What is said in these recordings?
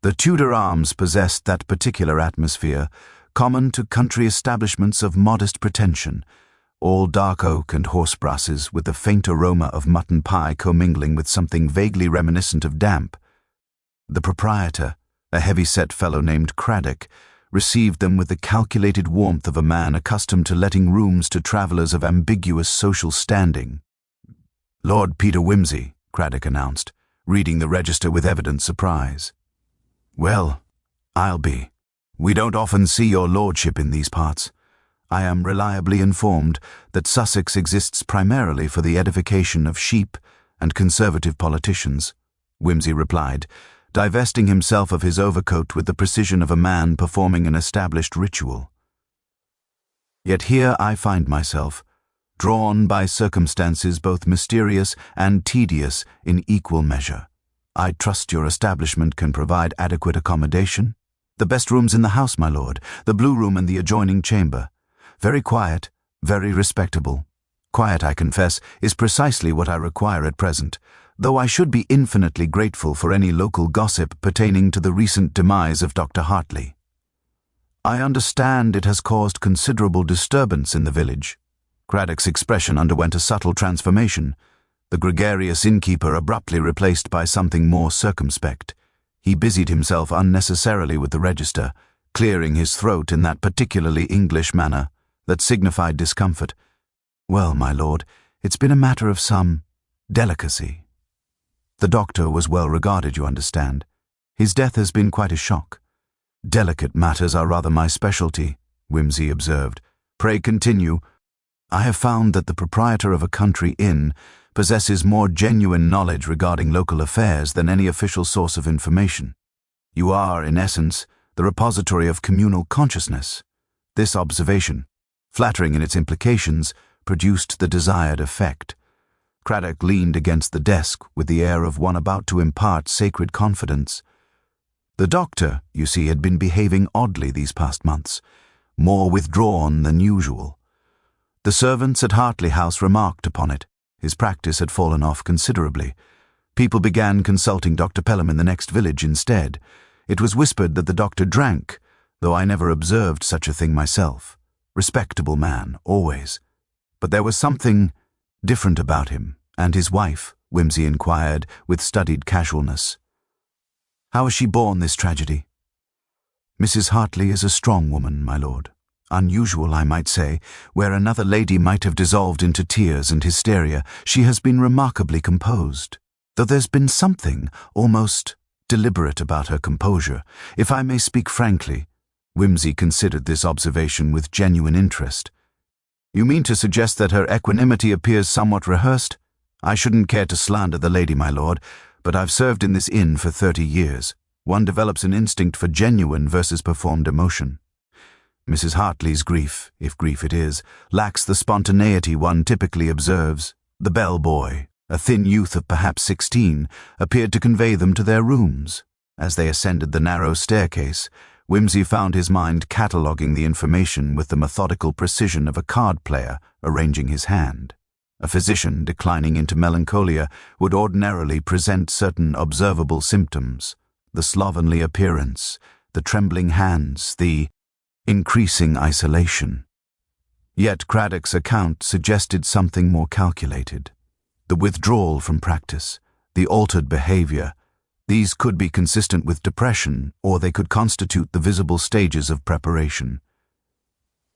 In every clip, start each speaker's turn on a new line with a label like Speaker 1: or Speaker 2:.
Speaker 1: The Tudor Arms possessed that particular atmosphere, common to country establishments of modest pretension, all dark oak and horse brasses with the faint aroma of mutton pie commingling with something vaguely reminiscent of damp. The proprietor, a heavy-set fellow named Craddock, received them with the calculated warmth of a man accustomed to letting rooms to travellers of ambiguous social standing. "Lord Peter Wimsey," Craddock announced, reading the register with evident surprise. "Well, I'll be. We don't often see your lordship in these parts. I am reliably informed that Sussex exists primarily for the edification of sheep and conservative politicians," Wimsey replied, divesting himself of his overcoat with the precision of a man performing an established ritual. "Yet here I find myself, drawn by circumstances both mysterious and tedious in equal measure. I trust your establishment can provide adequate accommodation? The best rooms in the house, my lord, the blue room and the adjoining chamber. Very quiet, very respectable. Quiet, I confess, is precisely what I require at present, though I should be infinitely grateful for any local gossip pertaining to the recent demise of Dr. Hartley. I understand it has caused considerable disturbance in the village." Craddock's expression underwent a subtle transformation, the gregarious innkeeper abruptly replaced by something more circumspect. He busied himself unnecessarily with the register, clearing his throat in that particularly English manner that signified discomfort. "Well, my lord, it's been a matter of some delicacy. The doctor was well regarded, you understand. His death has been quite a shock." "Delicate matters are rather my specialty," Wimsey observed. "Pray continue." "I have found that the proprietor of a country inn possesses more genuine knowledge regarding local affairs than any official source of information. You are, in essence, the repository of communal consciousness." This observation, flattering in its implications, produced the desired effect. Craddock leaned against the desk with the air of one about to impart sacred confidence. "The doctor, you see, had been behaving oddly these past months, more withdrawn than usual. The servants at Hartley House remarked upon it. His practice had fallen off considerably. People began consulting Dr. Pelham in the next village instead. It was whispered that the doctor drank, though I never observed such a thing myself. Respectable man, always. But there was something different about him. And his wife?" Wimsey inquired with studied casualness. "How has she borne this tragedy?" "Mrs. Hartley is a strong woman, my lord. Unusual, I might say. Where another lady might have dissolved into tears and hysteria, she has been remarkably composed. Though there's been something almost deliberate about her composure. If I may speak frankly," Wimsey considered this observation with genuine interest. "You mean to suggest that her equanimity appears somewhat rehearsed? I shouldn't care to slander the lady, my lord, but I've served in this inn for 30 years. One develops an instinct for genuine versus performed emotion. Mrs. Hartley's grief, if grief it is, lacks the spontaneity one typically observes. The bellboy, a thin youth of perhaps 16, appeared to convey them to their rooms. As they ascended the narrow staircase, Wimsey found his mind cataloguing the information with the methodical precision of a card player arranging his hand. A physician declining into melancholia would ordinarily present certain observable symptoms: the slovenly appearance, the trembling hands, the increasing isolation. Yet Craddock's account suggested something more calculated. The withdrawal from practice, the altered behavior, these could be consistent with depression, or they could constitute the visible stages of preparation.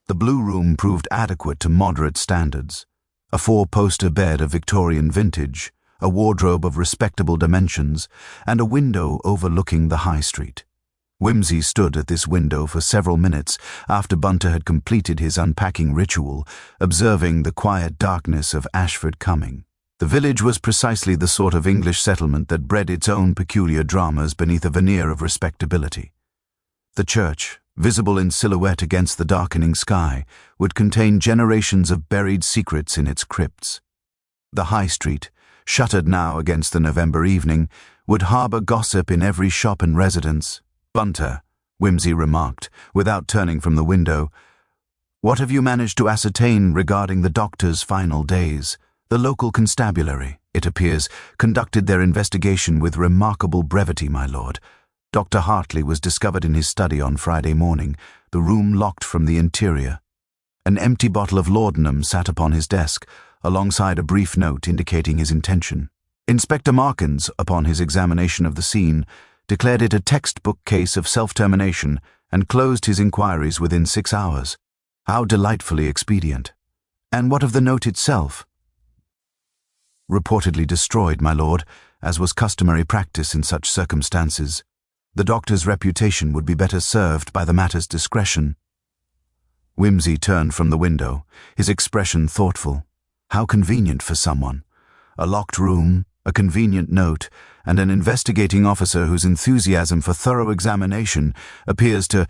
Speaker 1: The blue room proved adequate to moderate standards. A 4-poster bed of Victorian vintage, a wardrobe of respectable dimensions, and a window overlooking the High Street. Wimsey stood at this window for several minutes after Bunter had completed his unpacking ritual, observing the quiet darkness of Ashford coming. The village was precisely the sort of English settlement that bred its own peculiar dramas beneath a veneer of respectability. The church, visible in silhouette against the darkening sky, would contain generations of buried secrets in its crypts. The High Street, shuttered now against the November evening, would harbour gossip in every shop and residence. "Bunter," Wimsey remarked, without turning from the window, "what have you managed to ascertain regarding the doctor's final days? The local constabulary, it appears, conducted their investigation with remarkable brevity, my lord. Dr. Hartley was discovered in his study on Friday morning, the room locked from the interior. An empty bottle of laudanum sat upon his desk, alongside a brief note indicating his intention. Inspector Markins, upon his examination of the scene, declared it a textbook case of self-termination and closed his inquiries within 6 hours. How delightfully expedient. And what of the note itself? Reportedly destroyed, my lord, as was customary practice in such circumstances. The doctor's reputation would be better served by the matter's discretion. Wimsey turned from the window, his expression thoughtful. How convenient for someone. A locked room, a convenient note, and an investigating officer whose enthusiasm for thorough examination appears to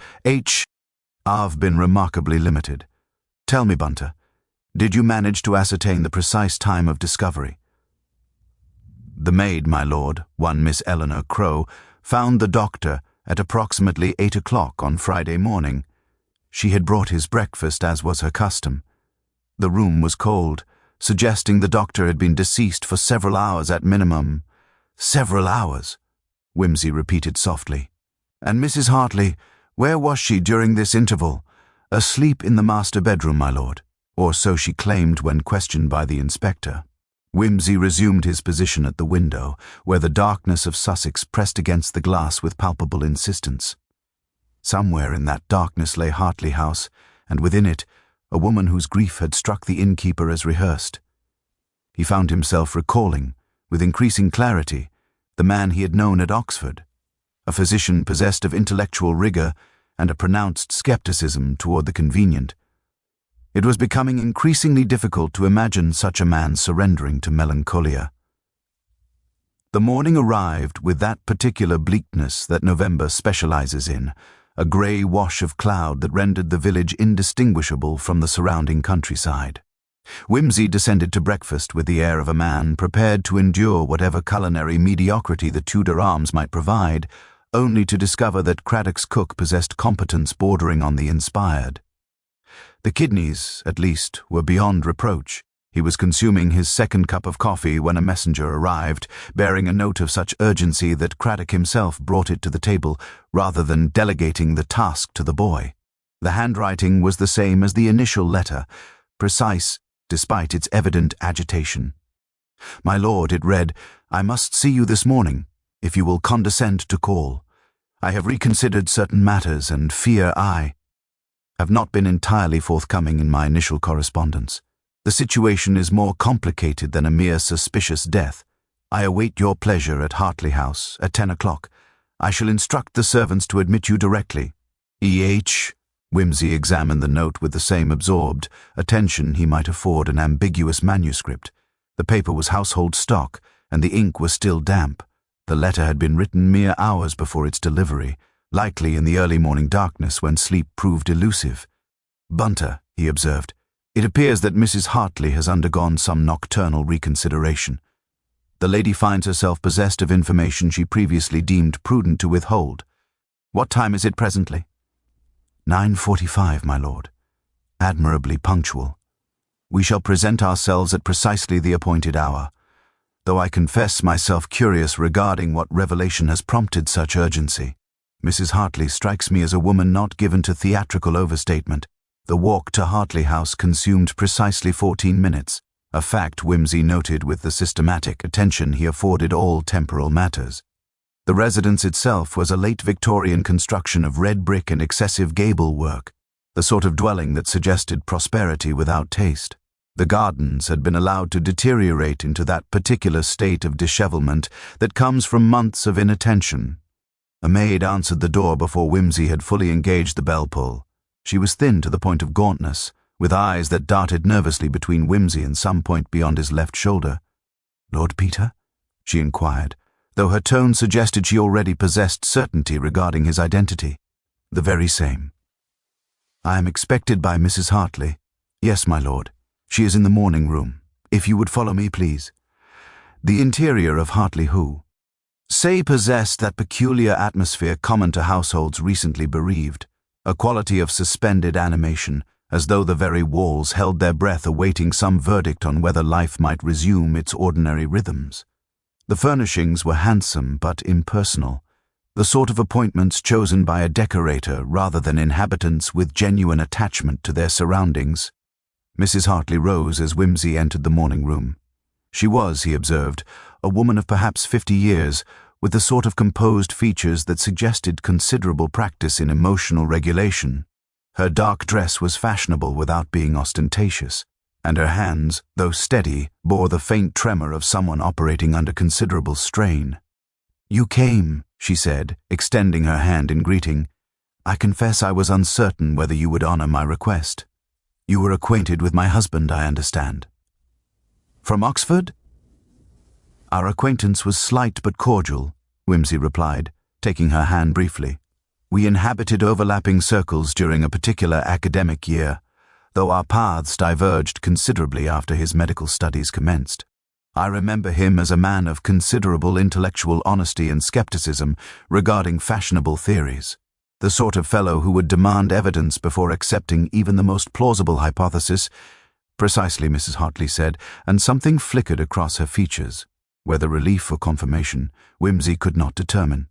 Speaker 1: have been remarkably limited. Tell me, Bunter, did you manage to ascertain the precise time of discovery? The maid, my lord, one Miss Eleanor Crowe, found the doctor at approximately 8 o'clock on Friday morning. She had brought his breakfast as was her custom. The room was cold, suggesting the doctor had been deceased for several hours at minimum. Several hours, Wimsey repeated softly. And Mrs. Hartley, where was she during this interval? Asleep in the master bedroom, my lord, or so she claimed when questioned by the inspector. Wimsey resumed his position at the window, where the darkness of Sussex pressed against the glass with palpable insistence. Somewhere in that darkness lay Hartley House, and within it, a woman whose grief had struck the innkeeper as rehearsed. He found himself recalling, with increasing clarity, the man he had known at Oxford, a physician possessed of intellectual rigor and a pronounced skepticism toward the convenient. It was becoming increasingly difficult to imagine such a man surrendering to melancholia. The morning arrived with that particular bleakness that November specializes in, a grey wash of cloud that rendered the village indistinguishable from the surrounding countryside. Wimsey descended to breakfast with the air of a man prepared to endure whatever culinary mediocrity the Tudor Arms might provide, only to discover that Craddock's cook possessed competence bordering on the inspired. The kidneys, at least, were beyond reproach. He was consuming his second cup of coffee when a messenger arrived, bearing a note of such urgency that Craddock himself brought it to the table, rather than delegating the task to the boy. The handwriting was the same as the initial letter, precise despite its evident agitation. My lord, it read, I must see you this morning, if you will condescend to call. I have reconsidered certain matters and fear I have not been entirely forthcoming in my initial correspondence. The situation is more complicated than a mere suspicious death. I await your pleasure at Hartley House at 10 o'clock. I shall instruct the servants to admit you directly. E.H. Wimsey examined the note with the same absorbed attention he might afford an ambiguous manuscript. The paper was household stock, and the ink was still damp. The letter had been written mere hours before its delivery, likely in the early morning darkness when sleep proved elusive. Bunter, he observed, it appears that Mrs. Hartley has undergone some nocturnal reconsideration. The lady finds herself possessed of information she previously deemed prudent to withhold. What time is it presently? 9:45, my lord. Admirably punctual. We shall present ourselves at precisely the appointed hour, though I confess myself curious regarding what revelation has prompted such urgency. Mrs. Hartley strikes me as a woman not given to theatrical overstatement. The walk to Hartley House consumed precisely 14 minutes, a fact Wimsey noted with the systematic attention he afforded all temporal matters. The residence itself was a late Victorian construction of red brick and excessive gable work, the sort of dwelling that suggested prosperity without taste. The gardens had been allowed to deteriorate into that particular state of dishevelment that comes from months of inattention. A maid answered the door before Wimsey had fully engaged the bell-pull. She was thin to the point of gauntness, with eyes that darted nervously between Wimsey and some point beyond his left shoulder. "Lord Peter?" she inquired, though her tone suggested she already possessed certainty regarding his identity. "The very same." "I am expected by Mrs. Hartley." "Yes, my lord. She is in the morning room. If you would follow me, please." The interior of Hartley say possessed that peculiar atmosphere common to households recently bereaved, a quality of suspended animation, as though the very walls held their breath awaiting some verdict on whether life might resume its ordinary rhythms. The furnishings were handsome but impersonal, the sort of appointments chosen by a decorator rather than inhabitants with genuine attachment to their surroundings. Mrs. Hartley rose as Whimsy entered the morning room. She was, he observed, a woman of perhaps 50 years, with the sort of composed features that suggested considerable practice in emotional regulation. Her dark dress was fashionable without being ostentatious, and her hands, though steady, bore the faint tremor of someone operating under considerable strain. "You came," she said, extending her hand in greeting. "I confess I was uncertain whether you would honor my request. You were acquainted with my husband, I understand." "From Oxford?" "Our acquaintance was slight but cordial," Whimsy replied, taking her hand briefly. "We inhabited overlapping circles during a particular academic year, though our paths diverged considerably after his medical studies commenced. I remember him as a man of considerable intellectual honesty and skepticism regarding fashionable theories, the sort of fellow who would demand evidence before accepting even the most plausible hypothesis." "Precisely," Mrs. Hartley said, and something flickered across her features. Whether relief or confirmation, Whimsy could not determine.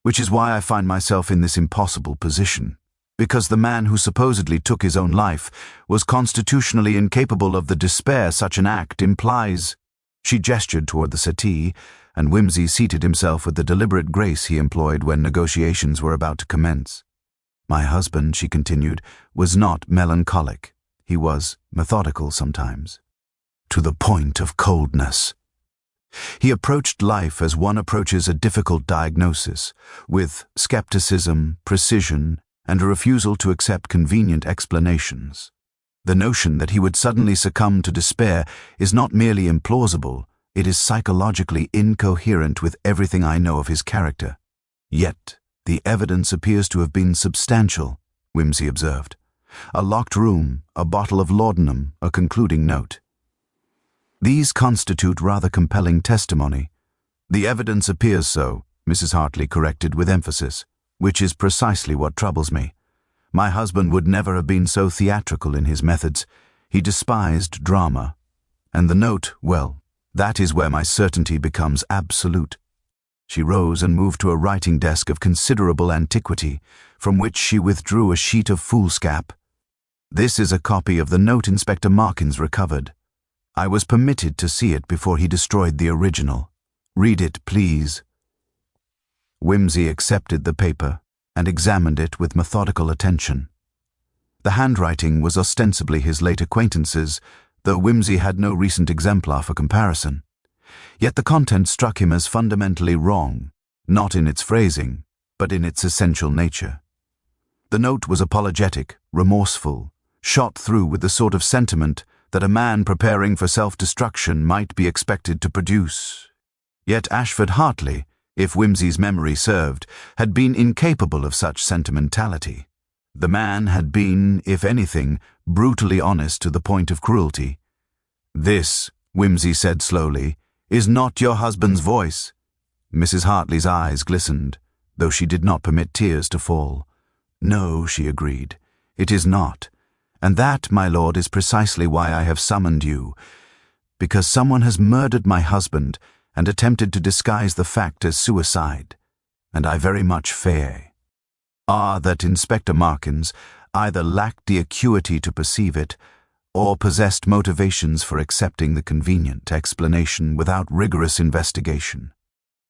Speaker 1: "Which is why I find myself in this impossible position, because the man who supposedly took his own life was constitutionally incapable of the despair such an act implies." She gestured toward the settee, and Whimsy seated himself with the deliberate grace he employed when negotiations were about to commence. "My husband," she continued, "was not melancholic. He was methodical sometimes, to the point of coldness. He approached life as one approaches a difficult diagnosis, with skepticism, precision, and a refusal to accept convenient explanations. The notion that he would suddenly succumb to despair is not merely implausible, it is psychologically incoherent with everything I know of his character. Yet, the evidence appears to have been substantial," Whimsy observed. "A locked room, a bottle of laudanum, a concluding note. These constitute rather compelling testimony." "The evidence appears so," Mrs. Hartley corrected with emphasis, "which is precisely what troubles me. My husband would never have been so theatrical in his methods. He despised drama. And the note, well, that is where my certainty becomes absolute." She rose and moved to a writing desk of considerable antiquity, from which she withdrew a sheet of foolscap. "This is a copy of the note Inspector Markins recovered. I was permitted to see it before he destroyed the original. Read it, please." Whimsy accepted the paper and examined it with methodical attention. The handwriting was ostensibly his late acquaintance's, though Whimsy had no recent exemplar for comparison. Yet the content struck him as fundamentally wrong, not in its phrasing, but in its essential nature. The note was apologetic, remorseful, shot through with the sort of sentiment that a man preparing for self-destruction might be expected to produce. Yet Ashford Hartley, if Whimsy's memory served, had been incapable of such sentimentality. The man had been, if anything, brutally honest to the point of cruelty. "This," Whimsy said slowly, "is not your husband's voice." Mrs. Hartley's eyes glistened, though she did not permit tears to fall. "No," she agreed, "it is not. And that, my lord, is precisely why I have summoned you. Because someone has murdered my husband and attempted to disguise the fact as suicide, and I very much fear that Inspector Markins either lacked the acuity to perceive it, or possessed motivations for accepting the convenient explanation without rigorous investigation."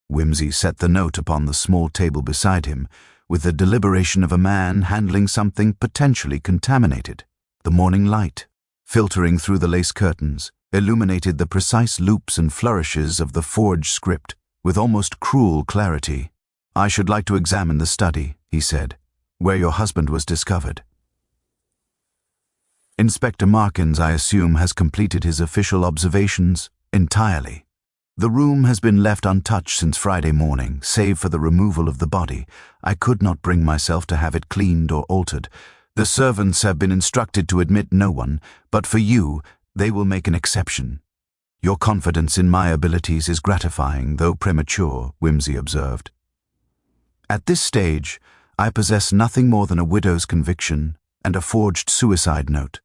Speaker 1: Whimsy set the note upon the small table beside him, with the deliberation of a man handling something potentially contaminated. The morning light, filtering through the lace curtains, illuminated the precise loops and flourishes of the forged script with almost cruel clarity. "I should like to examine the study," he said, "where your husband was discovered. Inspector Markins, I assume, has completed his official observations entirely. The room has been left untouched since Friday morning, save for the removal of the body. I could not bring myself to have it cleaned or altered. The servants have been instructed to admit no one, but for you, they will make an exception. Your confidence in my abilities is gratifying, though premature," Whimsy observed. "At this stage, I possess nothing more than a widow's conviction and a forged suicide note.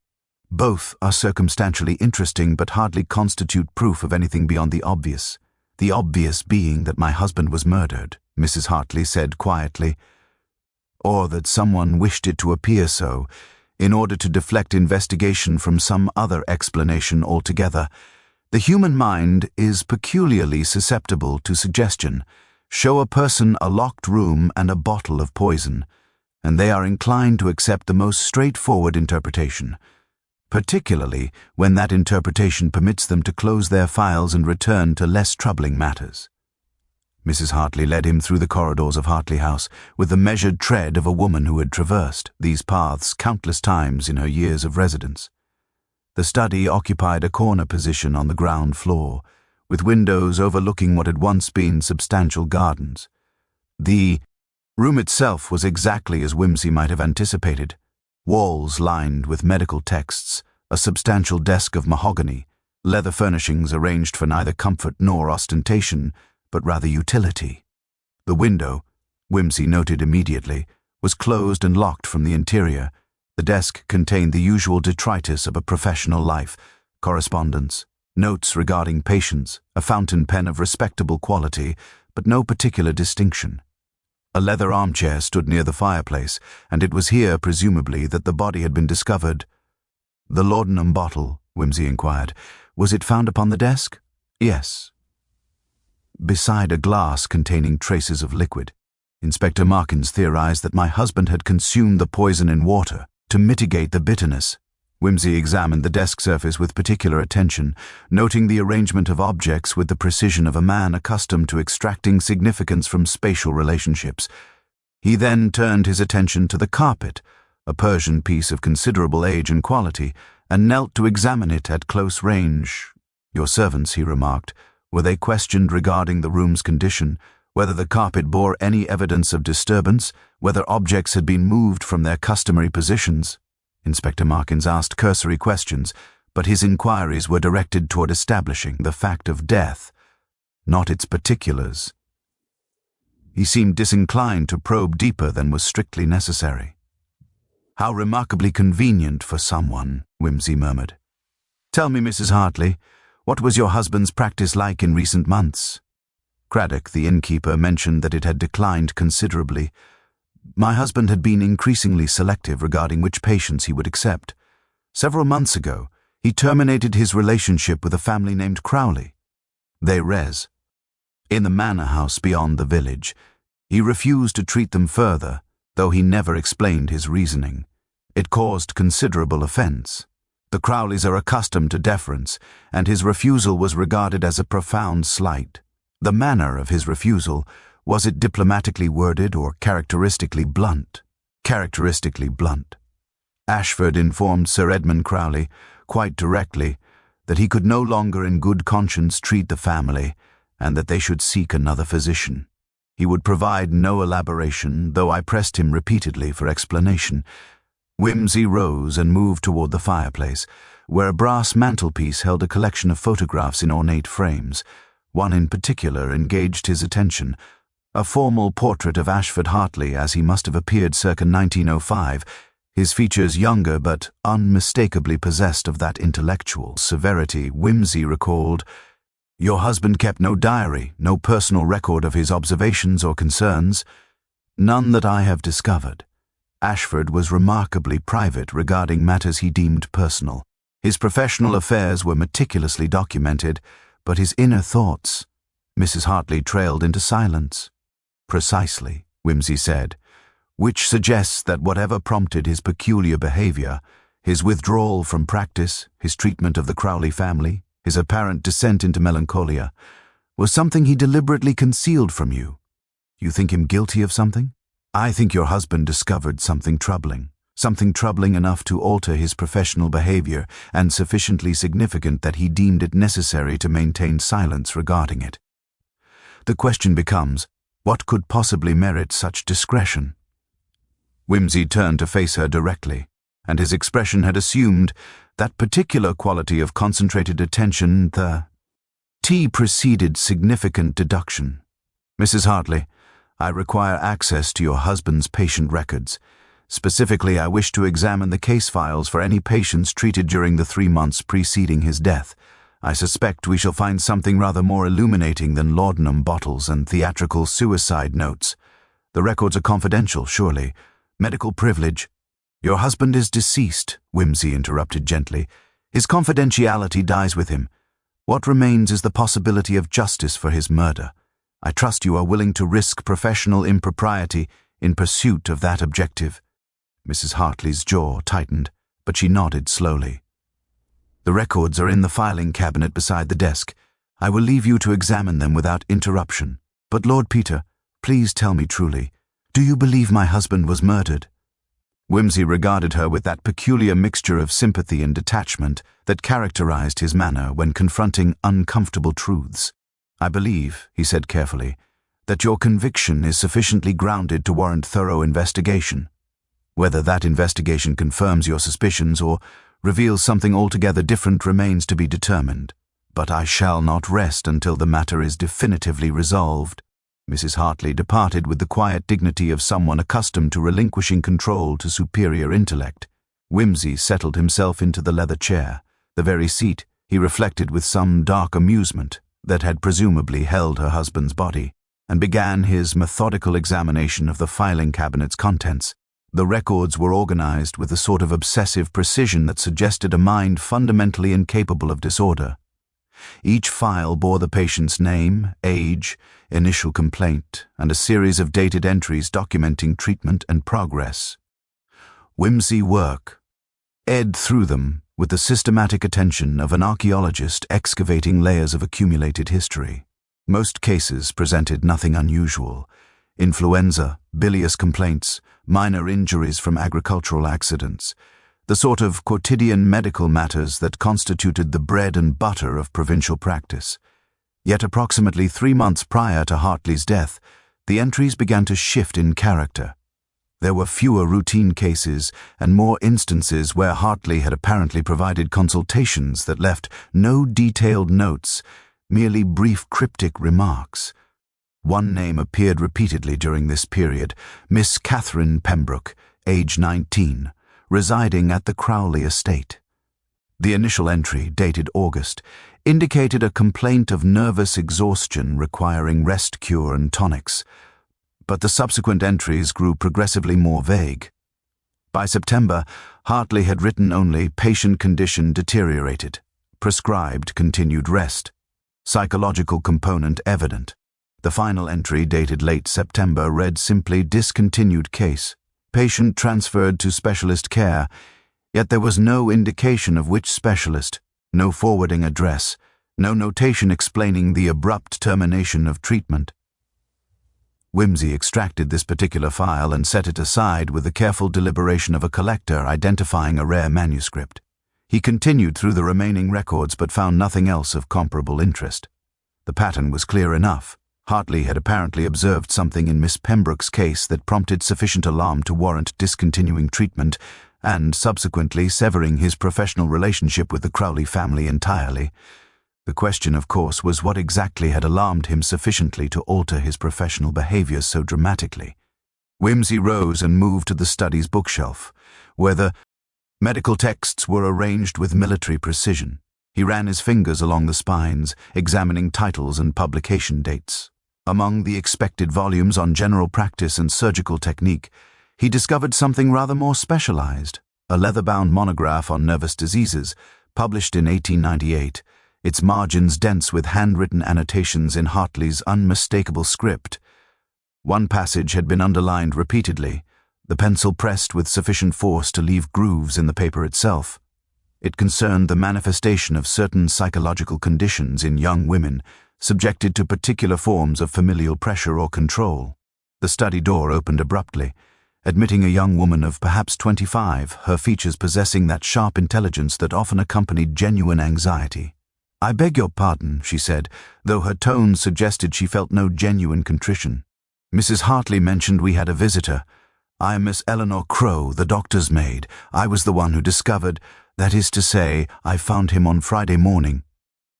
Speaker 1: Both are circumstantially interesting but hardly constitute proof of anything beyond the obvious. the obvious being that my husband was murdered, Mrs. Hartley said quietly, or that someone wished it to appear so, in order to deflect investigation from some other explanation altogether. The human mind is peculiarly susceptible to suggestion. Show a person a locked room and a bottle of poison, and they are inclined to accept the most straightforward interpretation, particularly when that interpretation permits them to close their files and return to less troubling matters. Mrs. Hartley led him through the corridors of Hartley House with the measured tread of a woman who had traversed these paths countless times in her years of residence. The study occupied a corner position on the ground floor, with windows overlooking what had once been substantial gardens. The room itself was exactly as Whimsy might have anticipated. Walls lined with medical texts, a substantial desk of mahogany, leather furnishings arranged for neither comfort nor ostentation, but rather utility. The window, Whimsy noted immediately, was closed and locked from the interior. The desk contained the usual detritus of a professional life: correspondence, notes regarding patients, a fountain pen of respectable quality, but no particular distinction. A leather armchair stood near the fireplace, and it was here, presumably, that the body had been discovered. The laudanum bottle, Whimsy inquired, was it found upon the desk? Yes. Beside a glass containing traces of liquid. Inspector Markins theorized that my husband had consumed the poison in water to mitigate the bitterness. Whimsy examined the desk surface with particular attention, noting the arrangement of objects with the precision of a man accustomed to extracting significance from spatial relationships. He then turned his attention to the carpet, a Persian piece of considerable age and quality, and knelt to examine it at close range. "Your servants," he remarked, "were they questioned regarding the room's condition, whether the carpet bore any evidence of disturbance, whether objects had been moved from their customary positions?" Inspector Markins asked cursory questions, but his inquiries were directed toward establishing the fact of death, not its particulars. He seemed disinclined to probe deeper than was strictly necessary. "How remarkably convenient for someone," Whimsy murmured. "Tell me, Mrs. Hartley, what was your husband's practice like in recent months?" Craddock, the innkeeper, mentioned that it had declined considerably. My husband had been increasingly selective regarding which patients he would accept. Several months ago, he terminated his relationship with a family named Crowley. They res. In the manor house beyond the village. He refused to treat them further, though he never explained his reasoning. It caused considerable offense. The Crowleys are accustomed to deference, and his refusal was regarded as a profound slight. The manner of his refusal, was it diplomatically worded or characteristically blunt? Characteristically blunt. Ashford informed Sir Edmund Crowley, quite directly, that he could no longer in good conscience treat the family, and that they should seek another physician. He would provide no elaboration, though I pressed him repeatedly for explanation. Whimsy rose and moved toward the fireplace, where a brass mantelpiece held a collection of photographs in ornate frames. One in particular engaged his attention, a formal portrait of Ashford Hartley as he must have appeared circa 1905, his features younger but unmistakably possessed of that intellectual severity. Whimsy recalled, "Your husband kept no diary, no personal record of his observations or concerns?" "None that I have discovered. Ashford was remarkably private regarding matters he deemed personal. His professional affairs were meticulously documented, but his inner thoughts—" Mrs. Hartley trailed into silence. "Precisely," Whimsy said, "which suggests that whatever prompted his peculiar behavior, his withdrawal from practice, his treatment of the Crowley family, his apparent descent into melancholia, was something he deliberately concealed from you. You think him guilty of something? I think your husband discovered something troubling enough to alter his professional behavior and sufficiently significant that he deemed it necessary to maintain silence regarding it. The question becomes, what could possibly merit such discretion?" Whimsy turned to face her directly, and his expression had assumed that particular quality of concentrated attention, the T preceded significant deduction. "Mrs. Hartley, I require access to your husband's patient records. Specifically, I wish to examine the case files for any patients treated during the 3 months preceding his death. I suspect we shall find something rather more illuminating than laudanum bottles and theatrical suicide notes. The records are confidential, surely. Medical privilege. Your husband is deceased, Whimsy interrupted gently. His confidentiality dies with him. What remains is the possibility of justice for his murder. I trust you are willing to risk professional impropriety in pursuit of that objective. Mrs. Hartley's jaw tightened, but she nodded slowly. The records are in the filing cabinet beside the desk. I will leave you to examine them without interruption. But Lord Peter, please tell me truly, do you believe my husband was murdered? Whimsy regarded her with that peculiar mixture of sympathy and detachment that characterized his manner when confronting uncomfortable truths. I believe, he said carefully, that your conviction is sufficiently grounded to warrant thorough investigation. Whether that investigation confirms your suspicions or reveals something altogether different remains to be determined. But I shall not rest until the matter is definitively resolved. Mrs. Hartley departed with the quiet dignity of someone accustomed to relinquishing control to superior intellect. Whimsy settled himself into the leather chair, the very seat, he reflected with some dark amusement, that had presumably held her husband's body, and began his methodical examination of the filing cabinet's contents. The records were organized with a sort of obsessive precision that suggested a mind fundamentally incapable of disorder. Each file bore the patient's name, age, initial complaint, and a series of dated entries documenting treatment and progress. Whimsy work. Ed through them with the systematic attention of an archaeologist excavating layers of accumulated history. Most cases presented nothing unusual. Influenza, bilious complaints, minor injuries from agricultural accidents, the sort of quotidian medical matters that constituted the bread and butter of provincial practice. Yet approximately 3 months prior to Hartley's death, the entries began to shift in character. There were fewer routine cases and more instances where Hartley had apparently provided consultations that left no detailed notes, merely brief cryptic remarks. One name appeared repeatedly during this period, Miss Catherine Pembroke, age 19, residing at the Crowley estate. The initial entry, dated August, indicated a complaint of nervous exhaustion requiring rest cure and tonics, but the subsequent entries grew progressively more vague. By September, Hartley had written only patient condition deteriorated, prescribed continued rest, psychological component evident. The final entry, dated late September, read simply discontinued case, patient transferred to specialist care, yet there was no indication of which specialist, no forwarding address, no notation explaining the abrupt termination of treatment. Whimsy extracted this particular file and set it aside with the careful deliberation of a collector identifying a rare manuscript. He continued through the remaining records but found nothing else of comparable interest. The pattern was clear enough. Hartley had apparently observed something in Miss Pembroke's case that prompted sufficient alarm to warrant discontinuing treatment and subsequently severing his professional relationship with the Crowley family entirely. The question, of course, was what exactly had alarmed him sufficiently to alter his professional behavior so dramatically. Whimsy rose and moved to the study's bookshelf, where the medical texts were arranged with military precision. He ran his fingers along the spines, examining titles and publication dates. Among the expected volumes on general practice and surgical technique, he discovered something rather more specialized, a leather-bound monograph on nervous diseases, published in 1898, its margins dense with handwritten annotations in Hartley's unmistakable script. One passage had been underlined repeatedly, the pencil pressed with sufficient force to leave grooves in the paper itself. It concerned the manifestation of certain psychological conditions in young women, subjected to particular forms of familial pressure or control. The study door opened abruptly, admitting a young woman of perhaps 25, her features possessing that sharp intelligence that often accompanied genuine anxiety. "I beg your pardon," she said, though her tone suggested she felt no genuine contrition. "Mrs. Hartley mentioned we had a visitor. I am Miss Eleanor Crowe, the doctor's maid. I was the one who discovered, that is to say, I found him on Friday morning."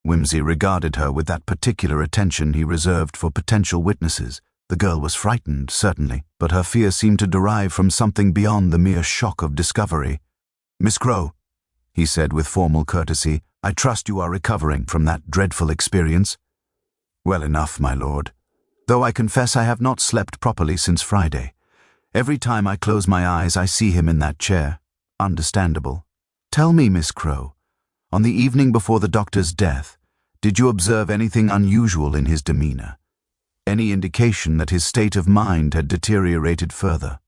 Speaker 1: Whimsy regarded her with that particular attention he reserved for potential witnesses. The girl was frightened, certainly, but her fear seemed to derive from something beyond the mere shock of discovery. "Miss Crowe," he said with formal courtesy, I trust you are recovering from that dreadful experience. Well enough, my lord. Though I confess I have not slept properly since Friday. Every time I close my eyes, I see him in that chair. Understandable. Tell me, Miss Crow, on the evening before the doctor's death, did you observe anything unusual in his demeanor? Any indication that his state of mind had deteriorated further?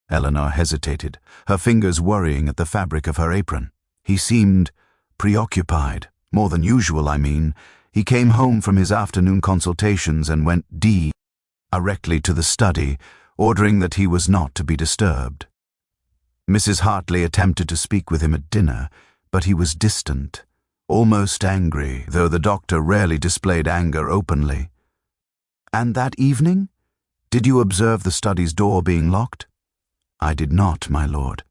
Speaker 1: Eleanor hesitated, her fingers worrying at the fabric of her apron. He seemed preoccupied, more than usual, I mean. He came home from his afternoon consultations and went directly to the study, ordering that he was not to be disturbed. Mrs. Hartley attempted to speak with him at dinner, but he was distant, almost angry, though the doctor rarely displayed anger openly. And that evening? Did you observe the study's door being locked? I did not, my lord.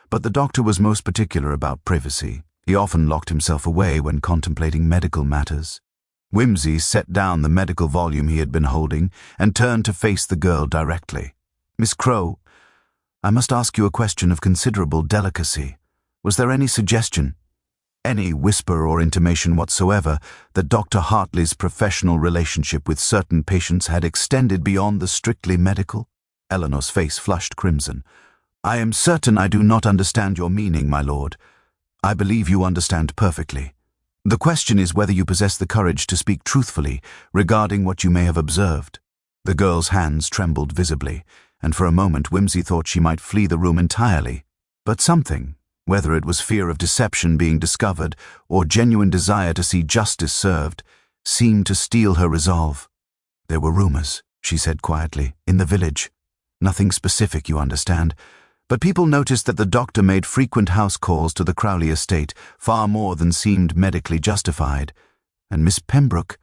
Speaker 1: But the doctor was most particular about privacy. He often locked himself away when contemplating medical matters. Whimsy set down the medical volume he had been holding and turned to face the girl directly. Miss Crow, I must ask you a question of considerable delicacy. Was there any suggestion, any whisper or intimation whatsoever, that Dr. Hartley's professional relationship with certain patients had extended beyond the strictly medical? Eleanor's face flushed crimson. I am certain I do not understand your meaning, my lord. I believe you understand perfectly. The question is whether you possess the courage to speak truthfully regarding what you may have observed. The girl's hands trembled visibly, and for a moment Whimsy thought she might flee the room entirely. But something, whether it was fear of deception being discovered or genuine desire to see justice served, seemed to steel her resolve. There were rumors, she said quietly, in the village. Nothing specific, you understand. But people noticed that the doctor made frequent house calls to the Crowley estate, far more than seemed medically justified. And Miss Pembroke,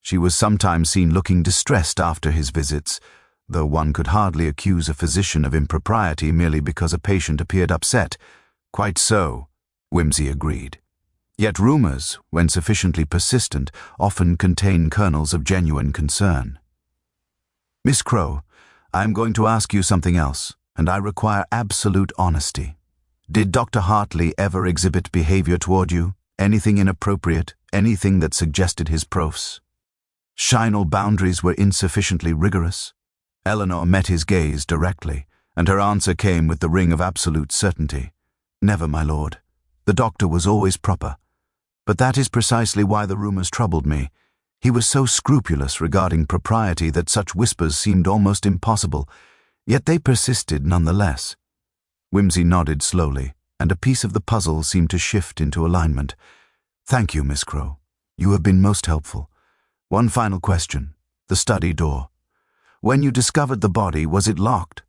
Speaker 1: she was sometimes seen looking distressed after his visits, though one could hardly accuse a physician of impropriety merely because a patient appeared upset. Quite so, Whimsy agreed. Yet rumors, when sufficiently persistent, often contain kernels of genuine concern. Miss Crow, I am going to ask you something else, and I require absolute honesty. Did Dr. Hartley ever exhibit behavior toward you? Anything inappropriate? Anything that suggested his professional boundaries were insufficiently rigorous? Eleanor met his gaze directly, and her answer came with the ring of absolute certainty. Never, my lord. The doctor was always proper. But that is precisely why the rumors troubled me. He was so scrupulous regarding propriety that such whispers seemed almost impossible, yet they persisted nonetheless. Whimsy nodded slowly, and a piece of the puzzle seemed to shift into alignment. Thank you, Miss Crow. You have been most helpful. One final question. The study door. When you discovered the body, was it locked?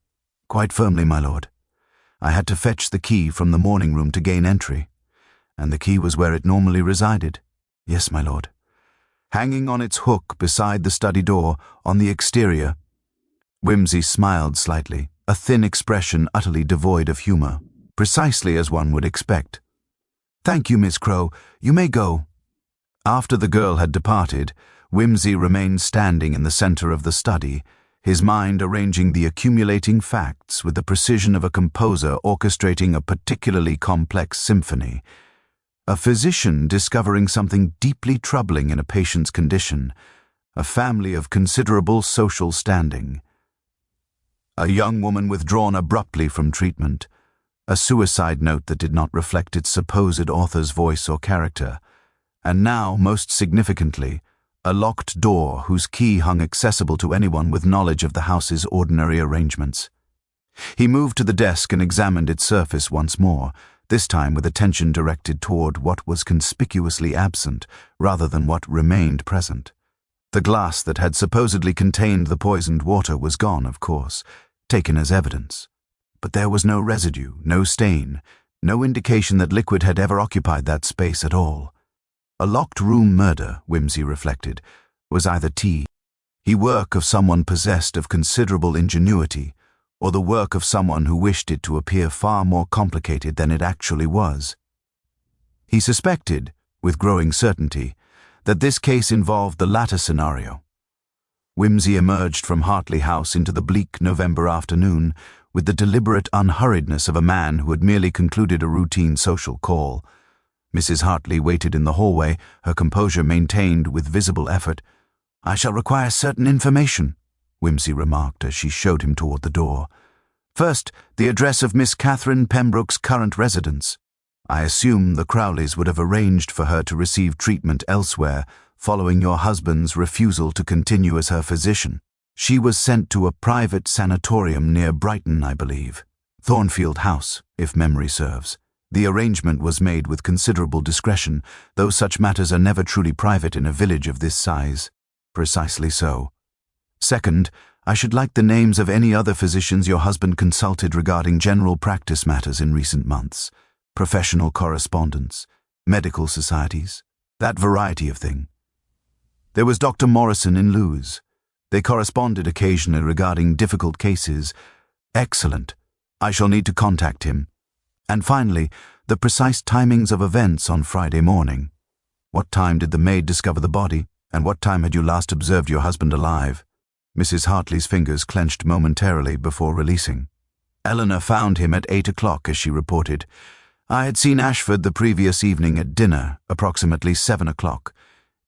Speaker 1: Quite firmly, my lord. I had to fetch the key from the morning room to gain entry, and the key was where it normally resided. Yes, my lord. Hanging on its hook beside the study door, on the exterior. Whimsy smiled slightly, a thin expression utterly devoid of humor, precisely as one would expect. Thank you, Miss Crow. You may go. After the girl had departed, Whimsy remained standing in the center of the study, his mind arranging the accumulating facts with the precision of a composer orchestrating a particularly complex symphony. A physician discovering something deeply troubling in a patient's condition, a family of considerable social standing. A young woman withdrawn abruptly from treatment, a suicide note that did not reflect its supposed author's voice or character, and now, most significantly, a locked door whose key hung accessible to anyone with knowledge of the house's ordinary arrangements. He moved to the desk and examined its surface once more, this time with attention directed toward what was conspicuously absent rather than what remained present. The glass that had supposedly contained the poisoned water was gone, of course, taken as evidence. But there was no residue, no stain, no indication that liquid had ever occupied that space at all. A locked-room murder, Whimsy reflected, was either work of someone possessed of considerable ingenuity, or the work of someone who wished it to appear far more complicated than it actually was. He suspected, with growing certainty, that this case involved the latter scenario. Whimsy emerged from Hartley House into the bleak November afternoon with the deliberate unhurriedness of a man who had merely concluded a routine social call. Mrs. Hartley waited in the hallway, her composure maintained with visible effort. "I shall require certain information," Whimsy remarked as she showed him toward the door. "First, the address of Miss Catherine Pembroke's current residence. I assume the Crowleys would have arranged for her to receive treatment elsewhere, following your husband's refusal to continue as her physician. She was sent to a private sanatorium near Brighton, I believe. Thornfield House, if memory serves. The arrangement was made with considerable discretion, though such matters are never truly private in a village of this size." "Precisely so." "Second, I should like the names of any other physicians your husband consulted regarding general practice matters in recent months. Professional correspondence, medical societies, that variety of thing." "There was Dr. Morrison in Lewes. They corresponded occasionally regarding difficult cases." "Excellent. I shall need to contact him. And finally, the precise timings of events on Friday morning. What time did the maid discover the body, and what time had you last observed your husband alive?" Mrs. Hartley's fingers clenched momentarily before releasing. "Eleanor found him at 8 o'clock, as she reported. I had seen Ashford the previous evening at dinner, approximately 7 o'clock.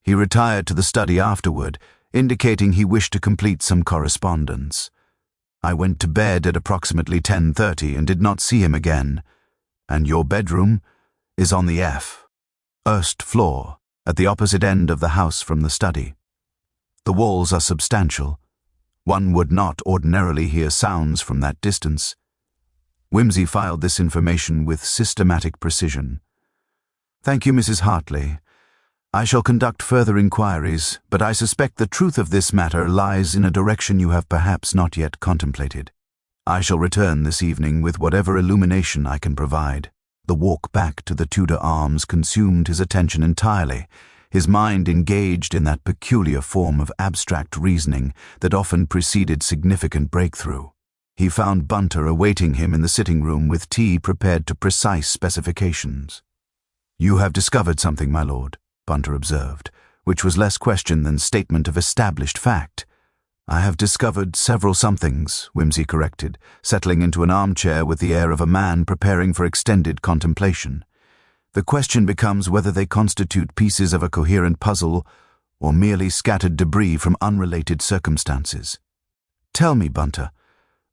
Speaker 1: He retired to the study afterward, indicating he wished to complete some correspondence. I went to bed at approximately 10:30 and did not see him again. And your bedroom is on the first floor, at the opposite end of the house from the study. The walls are substantial. One would not ordinarily hear sounds from that distance." Whimsy filed this information with systematic precision. "Thank you, Mrs. Hartley. I shall conduct further inquiries, but I suspect the truth of this matter lies in a direction you have perhaps not yet contemplated. I shall return this evening with whatever illumination I can provide." The walk back to the Tudor Arms consumed his attention entirely, his mind engaged in that peculiar form of abstract reasoning that often preceded significant breakthrough. He found Bunter awaiting him in the sitting room with tea prepared to precise specifications. "You have discovered something, my lord," Bunter observed, which was less question than statement of established fact. "I have discovered several somethings," Whimsy corrected, settling into an armchair with the air of a man preparing for extended contemplation. "The question becomes whether they constitute pieces of a coherent puzzle or merely scattered debris from unrelated circumstances. Tell me, Bunter,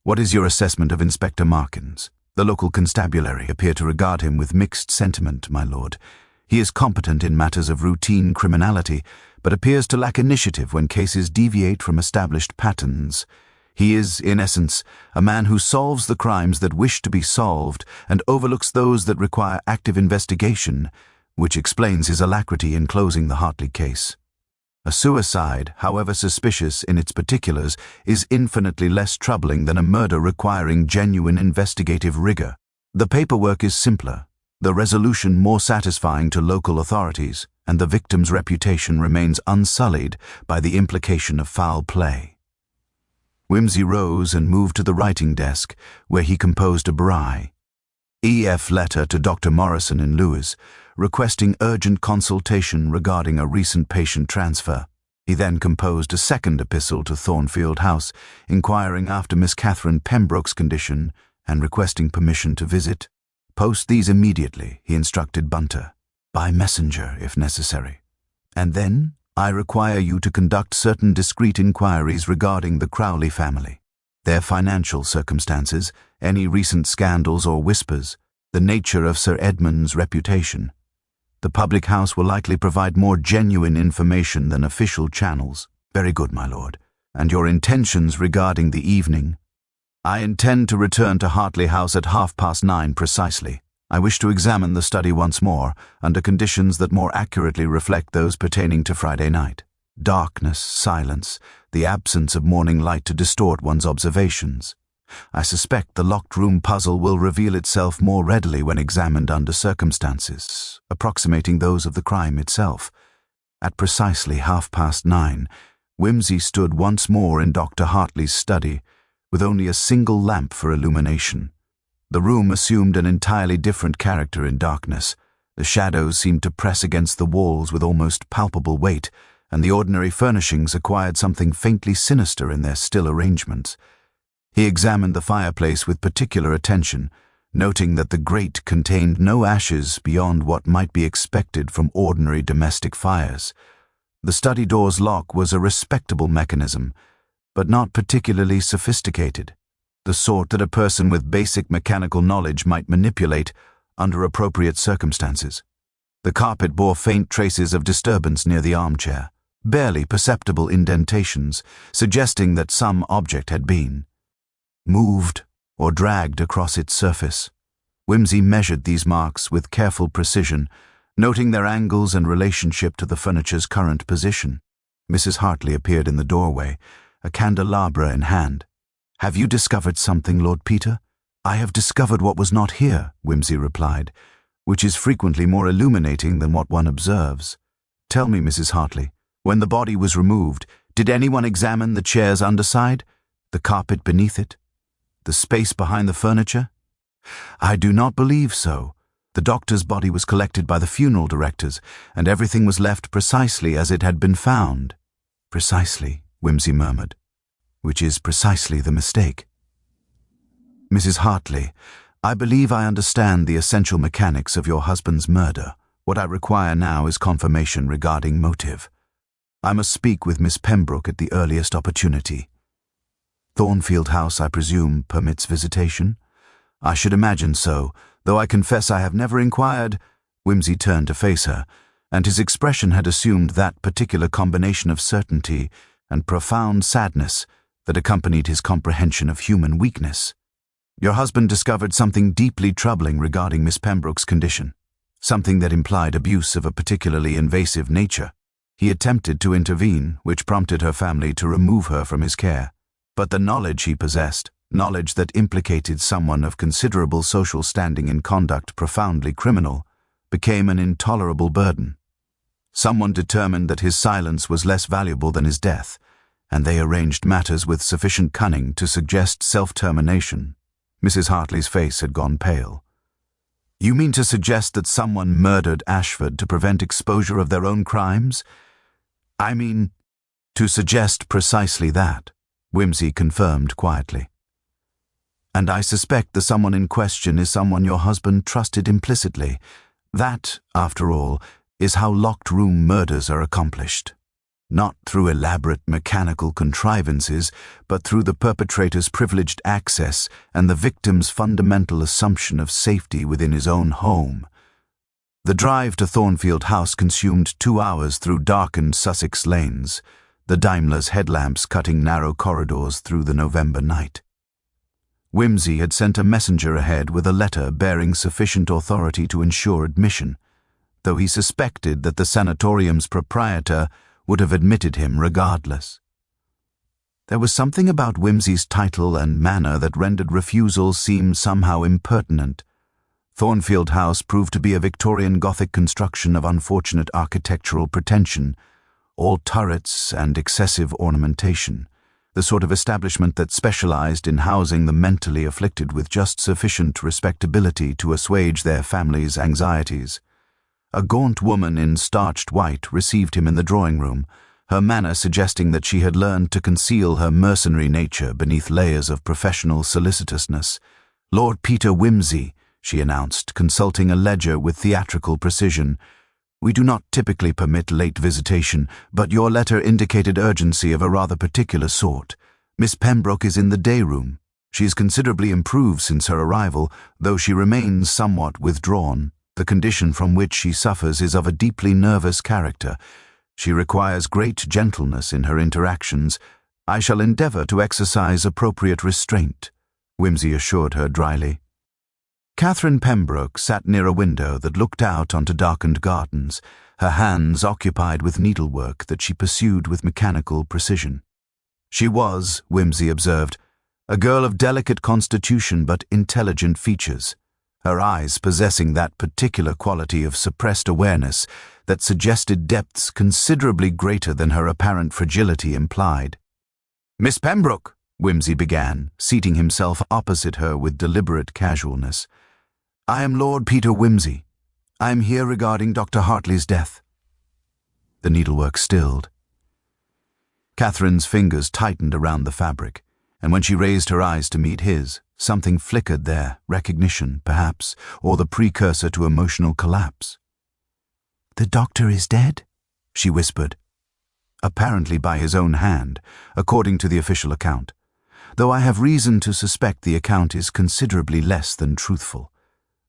Speaker 1: what is your assessment of Inspector Markins? The local constabulary appear to regard him with mixed sentiment, my lord. He is competent in matters of routine criminality, but appears to lack initiative when cases deviate from established patterns. He is, in essence, a man who solves the crimes that wish to be solved and overlooks those that require active investigation, which explains his alacrity in closing the Hartley case. A suicide, however suspicious in its particulars, is infinitely less troubling than a murder requiring genuine investigative rigor. The paperwork is simpler, the resolution more satisfying to local authorities, and the victim's reputation remains unsullied by the implication of foul play." Whimsy rose and moved to the writing desk, where he composed a bri. E.F. letter to Dr. Morrison in Lewes, requesting urgent consultation regarding a recent patient transfer. He then composed a second epistle to Thornfield House, inquiring after Miss Catherine Pembroke's condition and requesting permission to visit. "Post these immediately," he instructed Bunter, "by messenger if necessary. And then I require you to conduct certain discreet inquiries regarding the Crowley family, their financial circumstances, any recent scandals or whispers, the nature of Sir Edmund's reputation. The public house will likely provide more genuine information than official channels." "Very good, my lord. And your intentions regarding the evening?" "I intend to return to Hartley House at 9:30 precisely. I wish to examine the study once more, under conditions that more accurately reflect those pertaining to Friday night. Darkness, silence, the absence of morning light to distort one's observations. I suspect the locked room puzzle will reveal itself more readily when examined under circumstances approximating those of the crime itself." At precisely 9:30, Whimsy stood once more in Dr. Hartley's study, with only a single lamp for illumination. The room assumed an entirely different character in darkness. The shadows seemed to press against the walls with almost palpable weight, and the ordinary furnishings acquired something faintly sinister in their still arrangements. He examined the fireplace with particular attention, noting that the grate contained no ashes beyond what might be expected from ordinary domestic fires. The study door's lock was a respectable mechanism, but not particularly sophisticated, the sort that a person with basic mechanical knowledge might manipulate under appropriate circumstances. The carpet bore faint traces of disturbance near the armchair, barely perceptible indentations, suggesting that some object had been moved or dragged across its surface. Whimsy measured these marks with careful precision, noting their angles and relationship to the furniture's current position. Mrs. Hartley appeared in the doorway, a candelabra in hand. "Have you discovered something, Lord Peter?" "I have discovered what was not here," Whimsy replied, "which is frequently more illuminating than what one observes. Tell me, Mrs. Hartley, when the body was removed, did anyone examine the chair's underside, the carpet beneath it, the space behind the furniture?" "I do not believe so. The doctor's body was collected by the funeral directors, and everything was left precisely as it had been found." "Precisely," Whimsy murmured, "which is precisely the mistake." "Mrs. Hartley, I believe I understand the essential mechanics of your husband's murder. What I require now is confirmation regarding motive. I must speak with Miss Pembroke at the earliest opportunity. Thornfield House, I presume, permits visitation?" "I should imagine so, though I confess I have never inquired." Whimsy turned to face her, and his expression had assumed that particular combination of certainty and profound sadness that accompanied his comprehension of human weakness. "Your husband discovered something deeply troubling regarding Miss Pembroke's condition, something that implied abuse of a particularly invasive nature. He attempted to intervene, which prompted her family to remove her from his care. But the knowledge he possessed, knowledge that implicated someone of considerable social standing in conduct profoundly criminal, became an intolerable burden. Someone determined that his silence was less valuable than his death, and they arranged matters with sufficient cunning to suggest self-termination." Mrs. Hartley's face had gone pale. "You mean to suggest that someone murdered Ashford to prevent exposure of their own crimes?" "I mean, to suggest precisely that," Whimsy confirmed quietly. "And I suspect the someone in question is someone your husband trusted implicitly. That, after all, is how locked-room murders are accomplished. Not through elaborate mechanical contrivances, but through the perpetrator's privileged access and the victim's fundamental assumption of safety within his own home. The drive to Thornfield House consumed 2 hours through darkened Sussex lanes, the Daimler's headlamps cutting narrow corridors through the November night. Whimsy had sent a messenger ahead with a letter bearing sufficient authority to ensure admission, though he suspected that the sanatorium's proprietor would have admitted him regardless. There was something about Whimsy's title and manner that rendered refusal seem somehow impertinent. Thornfield House proved to be a Victorian Gothic construction of unfortunate architectural pretension, all turrets and excessive ornamentation, the sort of establishment that specialized in housing the mentally afflicted with just sufficient respectability to assuage their families' anxieties. A gaunt woman in starched white received him in the drawing-room, her manner suggesting that she had learned to conceal her mercenary nature beneath layers of professional solicitousness. "Lord Peter Whimsy," she announced, consulting a ledger with theatrical precision. "We do not typically permit late visitation, but your letter indicated urgency of a rather particular sort. Miss Pembroke is in the day-room. She is considerably improved since her arrival, though she remains somewhat withdrawn. The condition from which she suffers is of a deeply nervous character. She requires great gentleness in her interactions. I shall endeavor to exercise appropriate restraint," Whimsy assured her dryly. Catherine Pembroke sat near a window that looked out onto darkened gardens, her hands occupied with needlework that she pursued with mechanical precision. She was, Whimsy observed, a girl of delicate constitution but intelligent features, her eyes possessing that particular quality of suppressed awareness that suggested depths considerably greater than her apparent fragility implied. "Miss Pembroke," Whimsy began, seating himself opposite her with deliberate casualness. "I am Lord Peter Whimsy. I am here regarding Dr. Hartley's death." The needlework stilled. Catherine's fingers tightened around the fabric, and when she raised her eyes to meet his, Something flickered there, recognition, perhaps, or the precursor to emotional collapse. "The doctor is dead," she whispered. Apparently by his own hand, according to the official account, though I have reason to suspect the account is considerably less than truthful.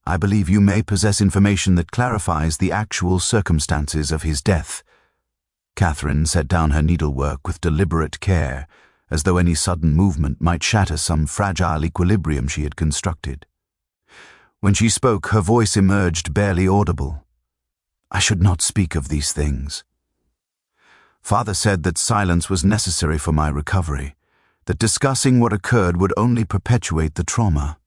Speaker 1: I believe you may possess information that clarifies the actual circumstances of his death. Catherine set down her needlework with deliberate care, as though any sudden movement might shatter some fragile equilibrium she had constructed. When she spoke, her voice emerged barely audible. "I should not speak of these things. Father said that silence was necessary for my recovery, that discussing what occurred would only perpetuate the trauma."